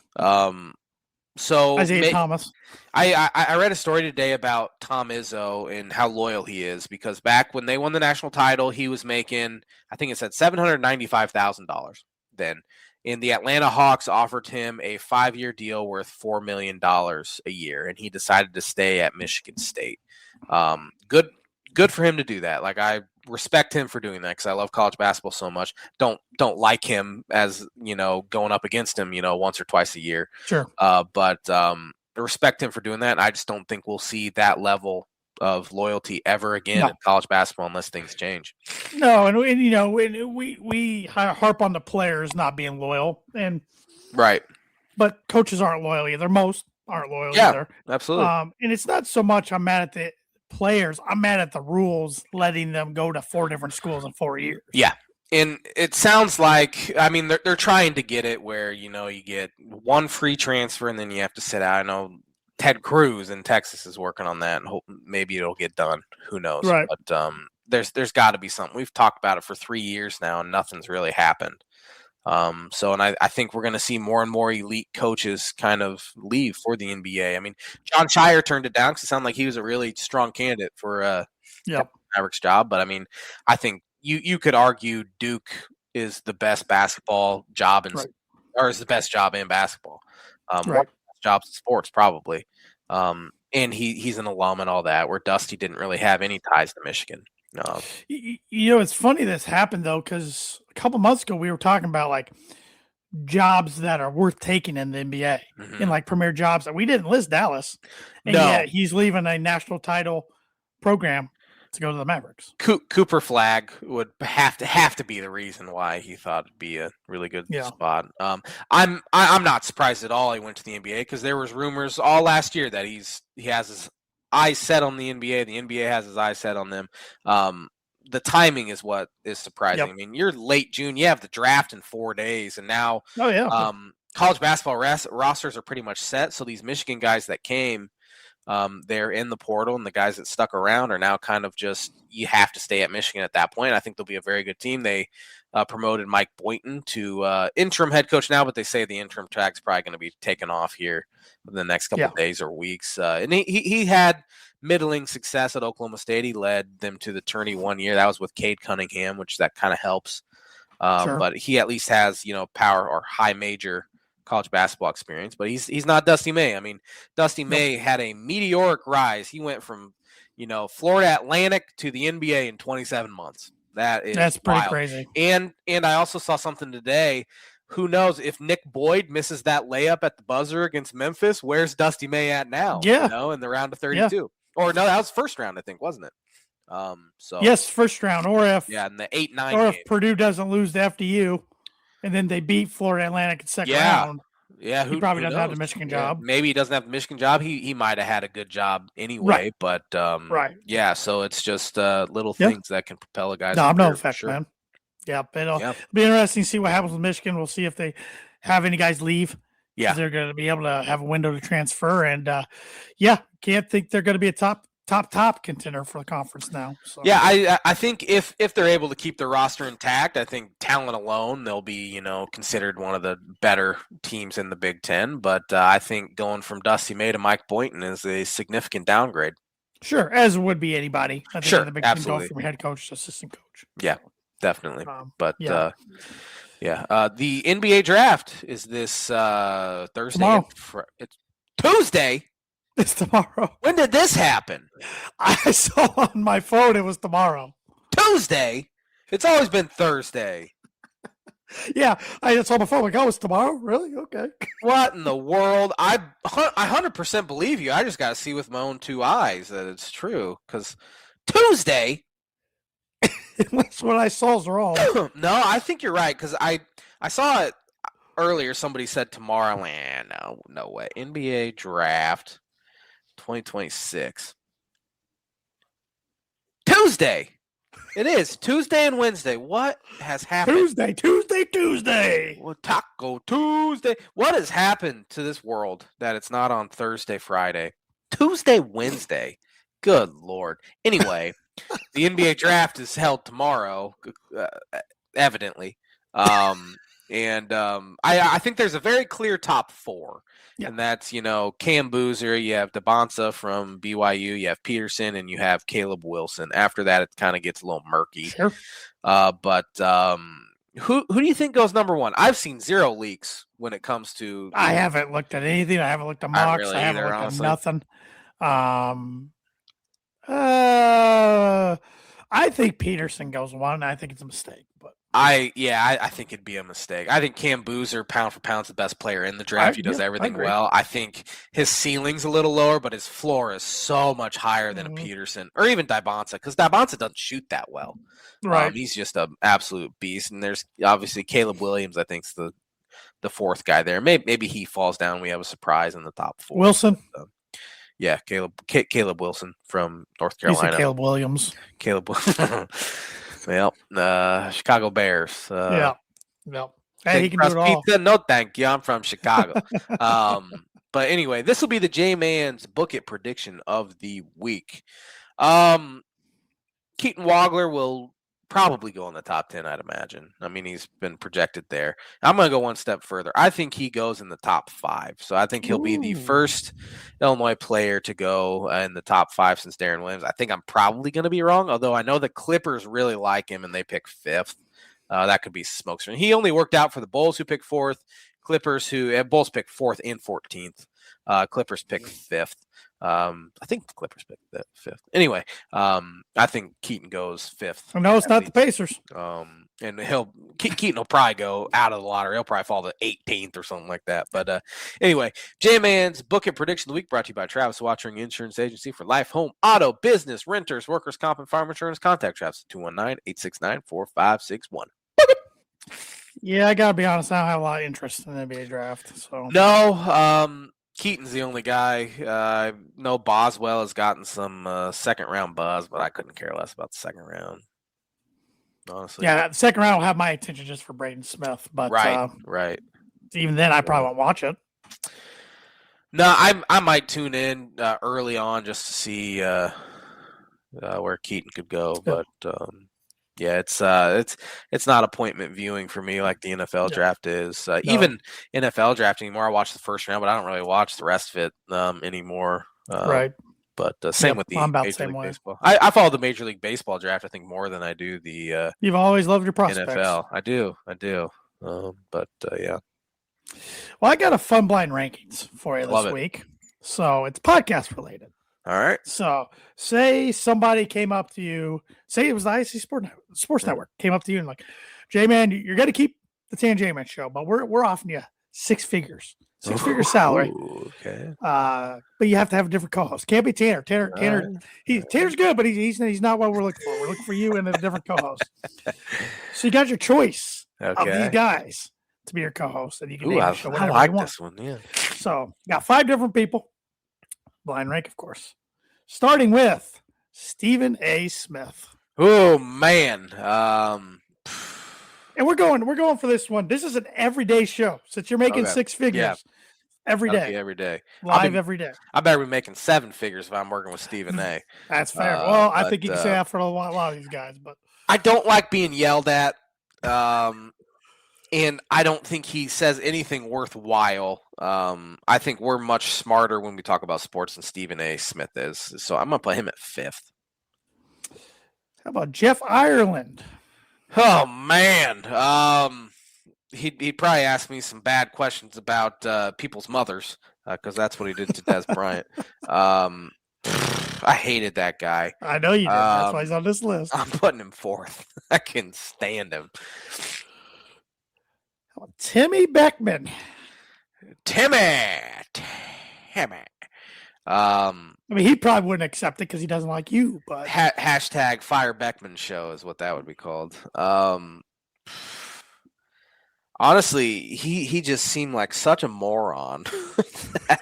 So Isaiah Thomas. I read a story today about Tom Izzo and how loyal he is, because back when they won the national title, he was making, I think it said $795,000 then. And the Atlanta Hawks offered him a 5-year deal worth $4 million a year, and he decided to stay at Michigan State. Good for him to do that. Like, I respect him for doing that because I love college basketball so much. Don't like him as, going up against him, once or twice a year. Sure. But respect him for doing that. And I just don't think we'll see that level of loyalty ever again in college basketball unless things change. No, and we harp on the players not being loyal, and but coaches aren't loyal either. Most aren't loyal either. Absolutely. And it's not so much I'm mad at the players. I'm mad at the rules letting them go to 4 different schools in 4 years. Yeah. And it sounds like, I mean, they're trying to get it where, you get one free transfer and then you have to sit out. I know Ted Cruz in Texas is working on that, and hope maybe it'll get done. Who knows? Right. But there's got to be something. We've talked about it for 3 years now, and nothing's really happened. And I think we're going to see more and more elite coaches kind of leave for the NBA. I mean, John Shire turned it down because it sounded like he was a really strong candidate for Mavericks job. But I mean, I think you could argue Duke is the best basketball job in or is the best job in basketball. One Right. of the best jobs in sports, probably. And he's an alum and all that, where Dusty didn't really have any ties to Michigan. It's funny this happened though, because a couple months ago we were talking about like jobs that are worth taking in the NBA Mhm. and like premier jobs that we didn't list Dallas, and No. yet he's leaving a national title program to go to the Mavericks. Cooper Flag would have to be the reason why he thought it'd be a really good spot. I'm not surprised at all he went to the NBA, because there was rumors all last year that he has his eyes set on the NBA. The NBA has his eyes set on them. The timing is what is surprising. Yep. I mean, you're late June. You have the draft in 4 days, and now college basketball rosters are pretty much set. So these Michigan guys that came, they're in the portal, and the guys that stuck around are now kind of just, you have to stay at Michigan at that point. I think they'll be a very good team. They promoted Mike Boynton to interim head coach now, but they say the interim tag's probably going to be taken off here in the next couple of days or weeks. And he had middling success at Oklahoma State. He led them to the tourney 1 year. That was with Cade Cunningham, which that kind of helps. Sure. But he at least has, power or high major college basketball experience, but he's not Dusty May. I mean, Dusty May had a meteoric rise. He went from, Florida Atlantic to the NBA in 27 months. That's pretty wild. crazy. And I also saw something today. Who knows if Nick Boyd misses that layup at the buzzer against Memphis? Where's Dusty May at now? Yeah. In the round of 32. Yeah. Or no, that was first round, I think, wasn't it? Yes, first round. Or if in the 8-9 or game. if Purdue doesn't lose to FDU, and then they beat Florida Atlantic in second round. Yeah, he probably doesn't have the Michigan job. Maybe he doesn't have the Michigan job. He might have had a good job anyway. Right. But right. Yeah, so it's just little things that can propel a guy's domino effect, sure. man. Yeah, it'll be interesting to see what happens with Michigan. We'll see if they have any guys leave. Yeah, they're going to be able to have a window to transfer, and can't think they're going to be a top contender for the conference now. So. Yeah, I think if they're able to keep their roster intact, I think talent alone, they'll be, considered one of the better teams in the Big Ten. But I think going from Dusty May to Mike Boynton is a significant downgrade. Sure, as would be anybody. I think sure, in the Big absolutely. Ten, going from head coach to assistant coach. Yeah, definitely. The NBA draft is this Thursday. Tomorrow. It's Tuesday. It's tomorrow. When did this happen? I saw on my phone it was tomorrow. Tuesday? It's always been Thursday. Yeah, I saw my phone. Like, it's tomorrow? Really? Okay. What in the world? I 100% believe you. I just got to see with my own two eyes that it's true. Because Tuesday? That's what I saw is wrong. No, I think you're right. Because I saw it earlier. Somebody said tomorrow. No way. NBA draft 2026. Tuesday. It is Tuesday and Wednesday. What has happened? Tuesday. Well, Taco Tuesday. What has happened to this world that it's not on Thursday, Friday? Tuesday, Wednesday. Good Lord. Anyway, the NBA draft is held tomorrow, evidently. I think there's a very clear top four. Yeah. And that's, Cam Boozer, you have DeBonsa from BYU, you have Peterson, and you have Caleb Wilson. After that, it kind of gets a little murky. Sure. But who do you think goes number one? I've seen zero leaks when it comes to. I haven't looked at anything. I haven't looked at mocks. I haven't looked at nothing. I think Peterson goes one. I think it's a mistake, but. I think it'd be a mistake. I think Cam Boozer, pound for pound, is the best player in the draft. He does everything well. I think his ceiling's a little lower, but his floor is so much higher than a Peterson or even DiBonsa, because DiBonsa doesn't shoot that well. Right. He's just an absolute beast. And there's obviously Caleb Williams, I think, is the fourth guy there. Maybe he falls down. We have a surprise in the top four. Wilson. Yeah, Caleb Wilson from North Carolina. You said Caleb Williams. Caleb Wilson. Well, Chicago Bears. Yeah. Hey, he can do it all. Pizza? No, thank you. I'm from Chicago. But anyway, this will be the J-Man's Book It prediction of the week. Keaton Wagler will probably go in the top 10, I'd imagine. I mean, he's been projected there. I'm going to go one step further. I think he goes in the top 5. So I think he'll be the first Illinois player to go in the top 5 since Darren Williams. I think I'm probably going to be wrong, although I know the Clippers really like him and they pick 5th. That could be smokescreen. He only worked out for the Bulls, who picked 4th. Clippers, who Bulls picked 4th and 14th. Clippers picked 5th. I think the Clippers picked the 5th. Anyway, I think Keaton goes 5th. No, it's not the Pacers. And Keaton will probably go out of the lottery. He'll probably fall to 18th or something like that. But anyway, J-Man's Book and Prediction of the Week brought to you by Travis Wottring Insurance Agency for life, home, auto, business, renters, workers' comp, and farm insurance. Contact Travis at 219-869-4561. Yeah, I gotta be honest. I don't have a lot of interest in the NBA draft. So No, Keaton's the only guy. No, Boswell has gotten some second round buzz, but I couldn't care less about the second round. Honestly, yeah, the second round will have my attention just for Braden Smith. But right. Even then, I probably won't watch it. No, I might tune in early on just to see where Keaton could go, but yeah, it's not appointment viewing for me like the NFL draft is. Even NFL draft anymore, I watch the first round, but I don't really watch the rest of it anymore. Right. But same with the Major League Baseball. I follow the Major League Baseball draft, I think, more than I do the You've always loved your prospects. NFL. I do. But yeah. Well, I got a fun blind rankings for you this week. So it's podcast related. All right. So say somebody came up to you, say it was the IC Sports Network, came up to you and like, J-Man, you're going to keep the Tan J-Man show, but we're offering you six figure salary. Okay. But you have to have a different co-host. Can't be Tanner. Tanner's good, but he's not what we're looking for. We're looking for you and a different co-host. So you got your choice of these guys to be your co-host, and you can name the show whatever I like you want. this one. Yeah. So you got 5 different people. Blind rank, of course. Starting with Stephen A. Smith. Oh man. And we're going for this one. This is an everyday show. Since you're making 6 figures every day. Every day. Live every day. I better be making 7 figures if I'm working with Stephen A. That's fair. Well, I think you can say that for a lot of these guys, but I don't like being yelled at. And I don't think he says anything worthwhile. I think we're much smarter when we talk about sports than Stephen A. Smith is. So I'm going to put him at 5th. How about Jeff Ireland? Oh, man. He'd probably ask me some bad questions about people's mothers because that's what he did to Des Bryant. I hated that guy. I know you did. That's why he's on this list. I'm putting him 4th. I can stand him. Timmy Beckman. Timmy. I mean, he probably wouldn't accept it because he doesn't like you. But hashtag Fire Beckman show is what that would be called. Honestly, he just seemed like such a moron that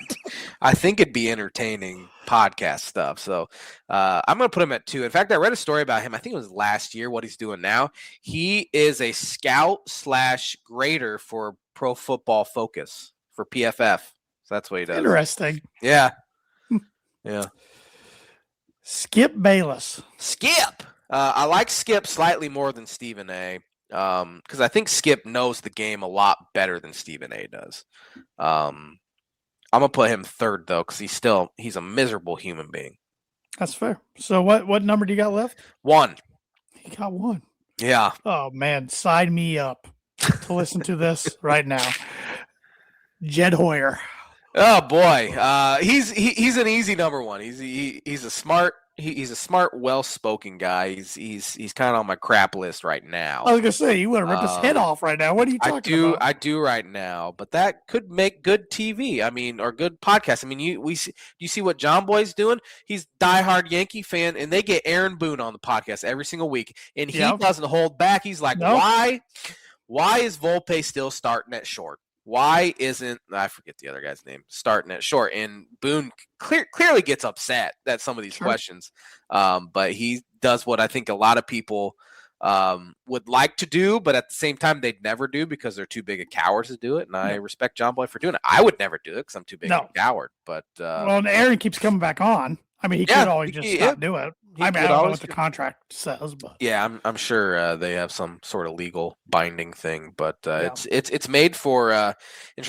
I think it'd be entertaining podcast stuff. So I'm going to put him at 2. In fact, I read a story about him. I think it was last year, what he's doing now. He is a scout/grader for Pro Football Focus for PFF. So that's what he does. Interesting. Yeah. Yeah. Skip Bayless. Skip. I like Skip slightly more than Stephen A. Because I think Skip knows the game a lot better than Stephen A. does. I'm gonna put him 3rd though, because he's a miserable human being. That's fair. So what number do you got left? 1. He got 1. Yeah. Oh man, sign me up to listen to this right now. Jed Hoyer. Oh boy, he's an easy number 1. He's a smart. He's a smart, well-spoken guy. He's kind of on my crap list right now. I was gonna say you want to rip his head off right now. What are you talking about? I do right now, but that could make good TV. I mean, or good podcast. I mean, you see what John Boy's doing? He's diehard Yankee fan, and they get Aaron Boone on the podcast every single week, and he doesn't hold back. He's like, why is Volpe still starting at short? Why isn't, I forget the other guy's name, starting at short? And Boone clearly gets upset at some of these questions. But he does what I think a lot of people would like to do, but at the same time, they'd never do because they're too big a cowards to do it. And I respect John Boy for doing it. I would never do it because I'm too big a coward. But well, and Aaron keeps coming back on. I mean, he could always just stop doing it. I don't know what the contract says, but I'm sure they have some sort of legal binding thing. But it's made for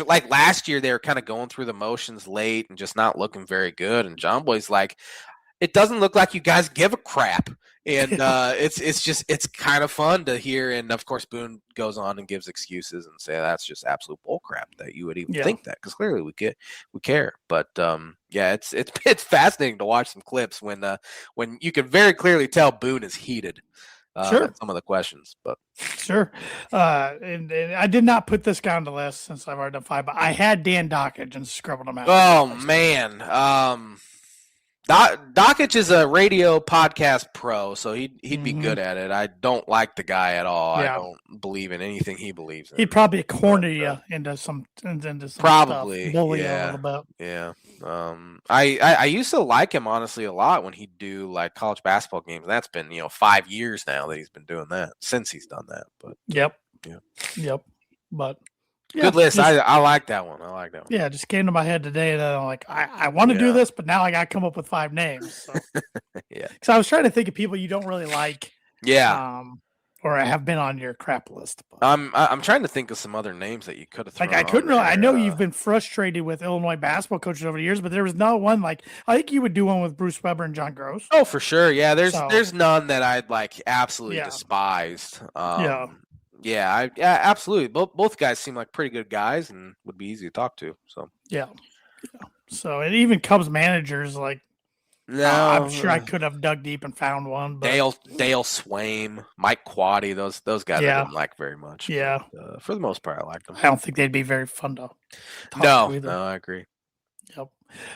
like last year they were kind of going through the motions late and just not looking very good. And John Boy's like, it doesn't look like you guys give a crap. And it's kind of fun to hear. And of course, Boone goes on and gives excuses and say that's just absolute bullcrap that you would even think that, because clearly we care. But it's fascinating to watch some clips when you can very clearly tell Boone is heated. At some of the questions, but sure. And I did not put this guy on the list since I've already done 5, but I had Dan Dockage and scribbled him out. Oh man. Dockage is a radio podcast pro, so he'd be good at it. I don't like the guy at all. Yeah. I don't believe in anything he believes in. He'd probably corner you into some probably stuff, bully you a little bit. Yeah. I used to like him honestly a lot when he'd do like college basketball games. That's been 5 years now that he's been doing that, since he's done that. But yep. But yeah, good list. I like that one. Yeah, it just came to my head today that I'm like, I want to do this, but now I got to come up with 5 names. So. Yeah. Because I was trying to think of people you don't really like. Yeah. Or have been on your crap list. But. I'm trying to think of some other names that you could have thrown. Like I couldn't really. I know you've been frustrated with Illinois basketball coaches over the years, but there was no one like I think you would do one with Bruce Weber and John Gross. Oh, for sure. Yeah, there's none that I'd like absolutely despised. Yeah, absolutely. Both guys seem like pretty good guys and would be easy to talk to. So yeah. So it even Cubs managers like. No, I'm sure I could have dug deep and found one. But... Dale Swaim, Mike Quaddy, those guys I didn't like very much. Yeah, but, for the most part, I liked them. I don't think they'd be very fun to talk to either. No, I agree. Yep.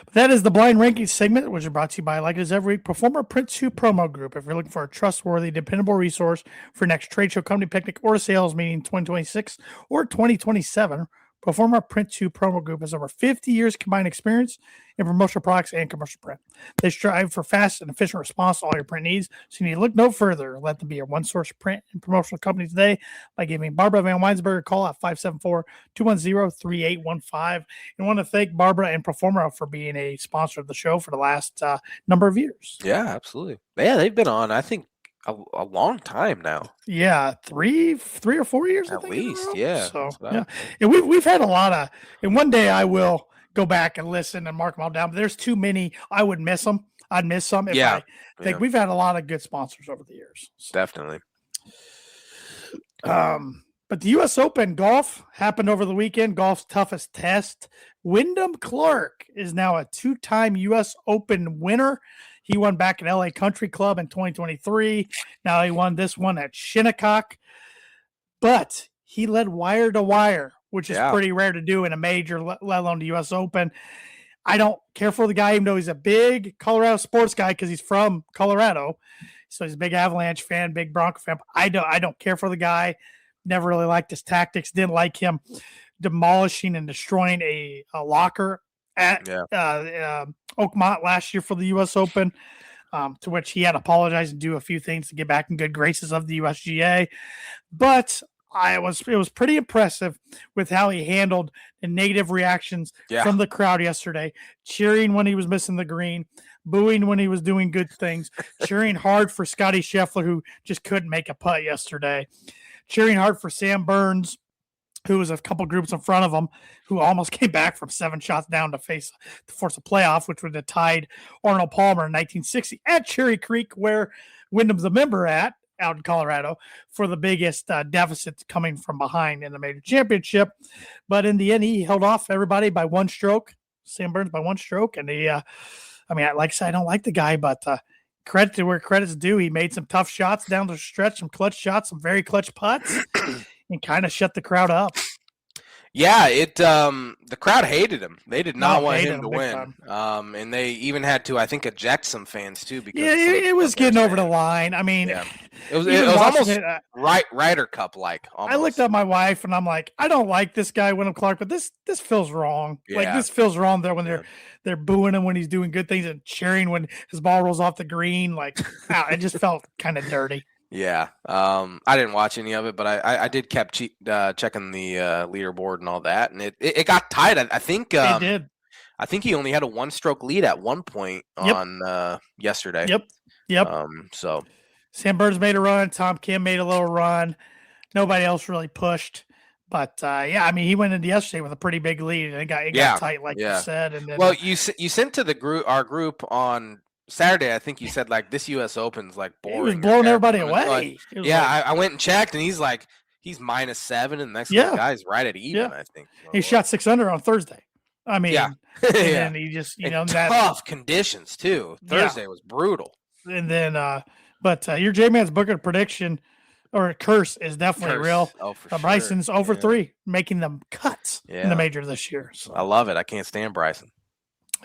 But that is the blind ranking segment, which is brought to you by, like it is every week, Proforma Print 2 Promo Group. If you're looking for a trustworthy, dependable resource for your next trade show, company picnic, or sales meeting 2026 or 2027, Proforma Print 2 Promo Group has over 50 years combined experience in promotional products and commercial print. They strive for fast and efficient response to all your print needs, so you need to look no further. Let them be your one-source print and promotional company today by giving Barbara Van Weinsberger a call at 574-210-3815. And I want to thank Barbara and Proforma for being a sponsor of the show for the last number of years. Yeah, absolutely. Yeah, they've been on, I think, a long time now. Yeah, 3 or 4 years at least. Yeah. So yeah, and we've had a lot of. And one day I will go back and listen and mark them all down. But there's too many. I would miss them. I'd miss some. If I think we've had a lot of good sponsors over the years. So. Definitely. But the U.S. Open golf happened over the weekend. Golf's toughest test. Wyndham Clark is now a 2-time U.S. Open winner. He won back at LA Country Club in 2023. Now he won this one at Shinnecock. But he led wire to wire, which is pretty rare to do in a major, let alone the U.S. Open. I don't care for the guy, even though he's a big Colorado sports guy because he's from Colorado. So he's a big Avalanche fan, big Bronco fan. I don't care for the guy. Never really liked his tactics. Didn't like him demolishing and destroying a locker at Oakmont last year for the U.S. Open, to which he had to apologize and do a few things to get back in good graces of the USGA. But it was pretty impressive with how he handled the negative reactions from the crowd yesterday, cheering when he was missing the green, booing when he was doing good things, cheering hard for Scotty Scheffler, who just couldn't make a putt yesterday, cheering hard for Sam Burns, who was a couple groups in front of him, who almost came back from 7 shots down to force a playoff, which would have tied Arnold Palmer in 1960 at Cherry Creek, where Wyndham's a member out in Colorado, for the biggest deficit coming from behind in the major championship. But in the end, he held off everybody by 1 stroke, Sam Burns by 1 stroke. And like I said, I don't like the guy, but credit to where credit's due. He made some tough shots down the stretch, some clutch shots, some very clutch putts. And kind of shut the crowd up. Yeah, the crowd hated him. They did not want him to win. And they even had to, I think, eject some fans too. Because it was getting over the line. I mean, it was almost Ryder Cup like. I looked at my wife and I'm like, I don't like this guy, Wyndham Clark, but this feels wrong. Yeah. Like this feels wrong there when they're booing him when he's doing good things and cheering when his ball rolls off the green. Like, it just felt kind of dirty. Yeah, I didn't watch any of it, but I did kept checking the leaderboard and all that, and it got tied. I think it did. I think he only had a 1-stroke lead at one point on yesterday. Yep. So Sam Burns made a run. Tom Kim made a little run. Nobody else really pushed. But he went into yesterday with a pretty big lead, and it got tight, like you said. And then, you sent to our group on Saturday, I think you said like this U.S. Open's like boring. He was blowing everybody away. Like, I went and checked, and he's like he's -7, and the next guy's right at even. I think he shot 6 under on Thursday. I mean, and then he just tough conditions too. Thursday was brutal. And then, but your J-Man's Booker prediction or curse is definitely real. Oh, for sure. Bryson's 0 for 3, making them cuts in the major this year. So. I love it. I can't stand Bryson.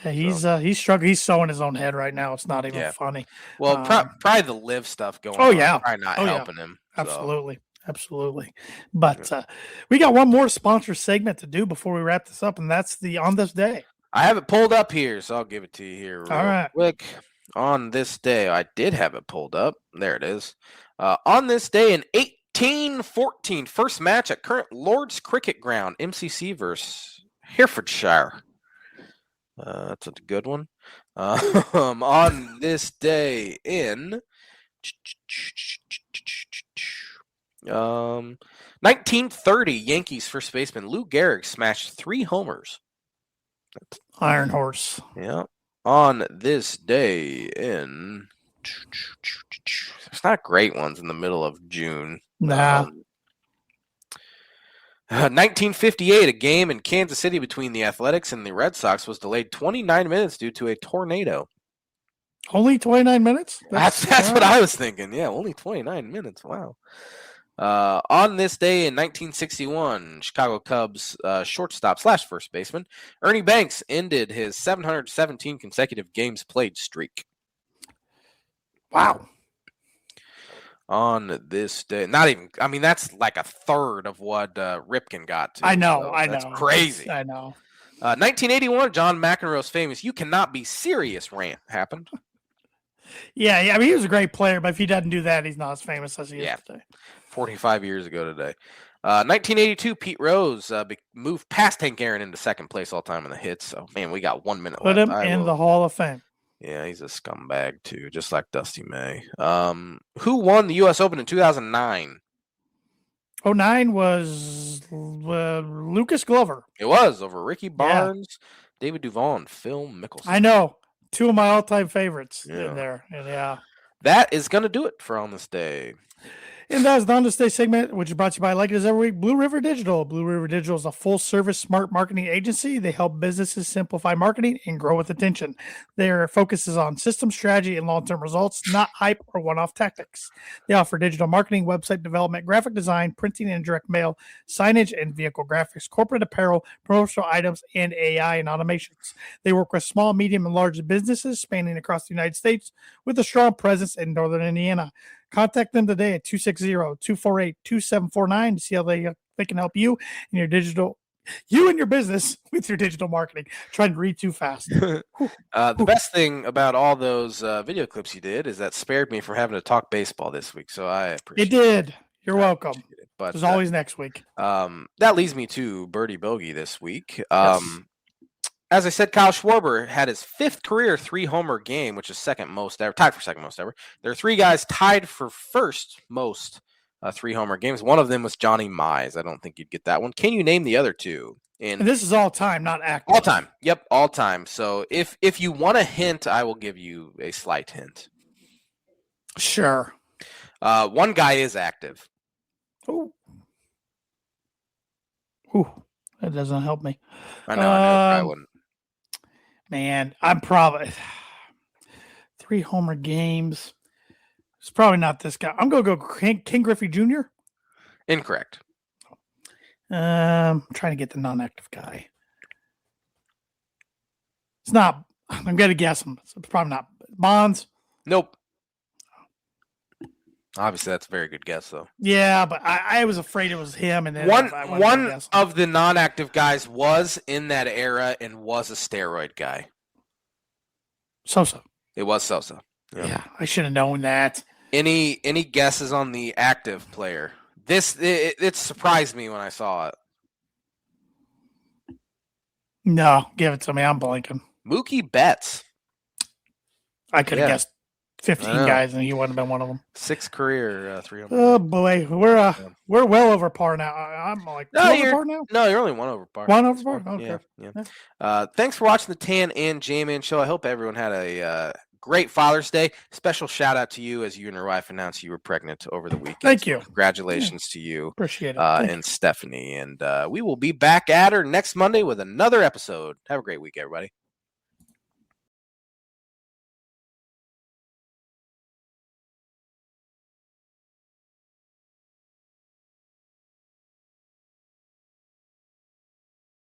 Yeah, he's struggling. He's so in his own head right now. It's not even funny. Well, probably the live stuff going on. Probably not helping him. Absolutely. Absolutely. But we got one more sponsor segment to do before we wrap this up, and that's the On This Day. I have it pulled up here, so I'll give it to you here real quick. On this day, I did have it pulled up. There it is. On this day in 1814, first match at current Lord's Cricket Ground, MCC versus Herefordshire. That's a good one. On this day in 1930, Yankees first baseman Lou Gehrig smashed 3 homers. Iron Horse. Yeah. On this day in... There's not great ones in the middle of June. Nah. 1958, a game in Kansas City between the Athletics and the Red Sox was delayed 29 minutes due to a tornado. Only 29 minutes? That's what I was thinking. Yeah, only 29 minutes. Wow. On this day in 1961, Chicago Cubs shortstop / first baseman Ernie Banks ended his 717 consecutive games played streak. Wow. On this day, that's like a third of what Ripken got to. I know. That's crazy. I know. 1981, John McEnroe's famous "You Cannot Be Serious" rant happened. Yeah, I mean, he was a great player, but if he doesn't do that, he's not as famous as he is today. 45 years ago today. 1982, Pete Rose moved past Hank Aaron into second place all time in the hits. So, man, we got 1 minute left. Put him in the Hall of Fame. Yeah, he's a scumbag, too, just like Dustin May. Who won the U.S. Open in 2009? 09 was Lucas Glover. It was, over Ricky Barnes, David Duval, and Phil Mickelson. I know. 2 of my all-time favorites in there. And that is going to do it for On This Day. And that is the On This Day segment, which is brought to you by, like it is every week, Blue River Digital. Blue River Digital is a full-service smart marketing agency. They help businesses simplify marketing and grow with attention. Their focus is on system strategy and long-term results, not hype or one-off tactics. They offer digital marketing, website development, graphic design, printing and direct mail, signage and vehicle graphics, corporate apparel, promotional items, and AI and automations. They work with small, medium, and large businesses spanning across the United States with a strong presence in Northern Indiana. Contact them today at 260-248-2749 to see how they can help you and your business with your digital marketing. Trying to read too fast. The best thing about all those video clips you did is that spared me from having to talk baseball this week. So I appreciate it. It did. You're welcome. But there's always next week. That leads me to Birdie Bogey this week. Yes. As I said, Kyle Schwarber had his 5th career 3-homer game, which is second most ever, tied for second most ever. There are 3 guys tied for first most 3-homer games. One of them was Johnny Mize. I don't think you'd get that one. Can you name the other 2? And this is all time, not active. All time. Yep, all time. So if you want a hint, I will give you a slight hint. Sure. One guy is active. Ooh, that doesn't help me. I know I wouldn't. Man, I'm probably 3-homer games. It's probably not this guy. I'm going to go King Griffey Jr. Incorrect. I'm trying to get the non-active guy. It's not. I'm going to guess him. It's probably not Bonds. Nope. Obviously, that's a very good guess, though. Yeah, but I was afraid it was him. And then one of the non-active guys was in that era and was a steroid guy. Sosa. It was Sosa. Yeah, I should have known that. Any guesses on the active player? It surprised me when I saw it. No, give it to me. I'm blanking. Mookie Betts. I could have guessed 15 guys, and he wouldn't have been one of them. 6 career 300. Oh boy, we're well over par now. I'm like over par now. No, you're only 1 over par. 1 over par. Okay. Yeah. Thanks for watching the Tan and J-Man show. I hope everyone had a great Father's Day. Special shout out to you as you and your wife announced you were pregnant over the weekend. Thank you. Congratulations to you. Appreciate it. And Stephanie. And we will be back at her next Monday with another episode. Have a great week, everybody.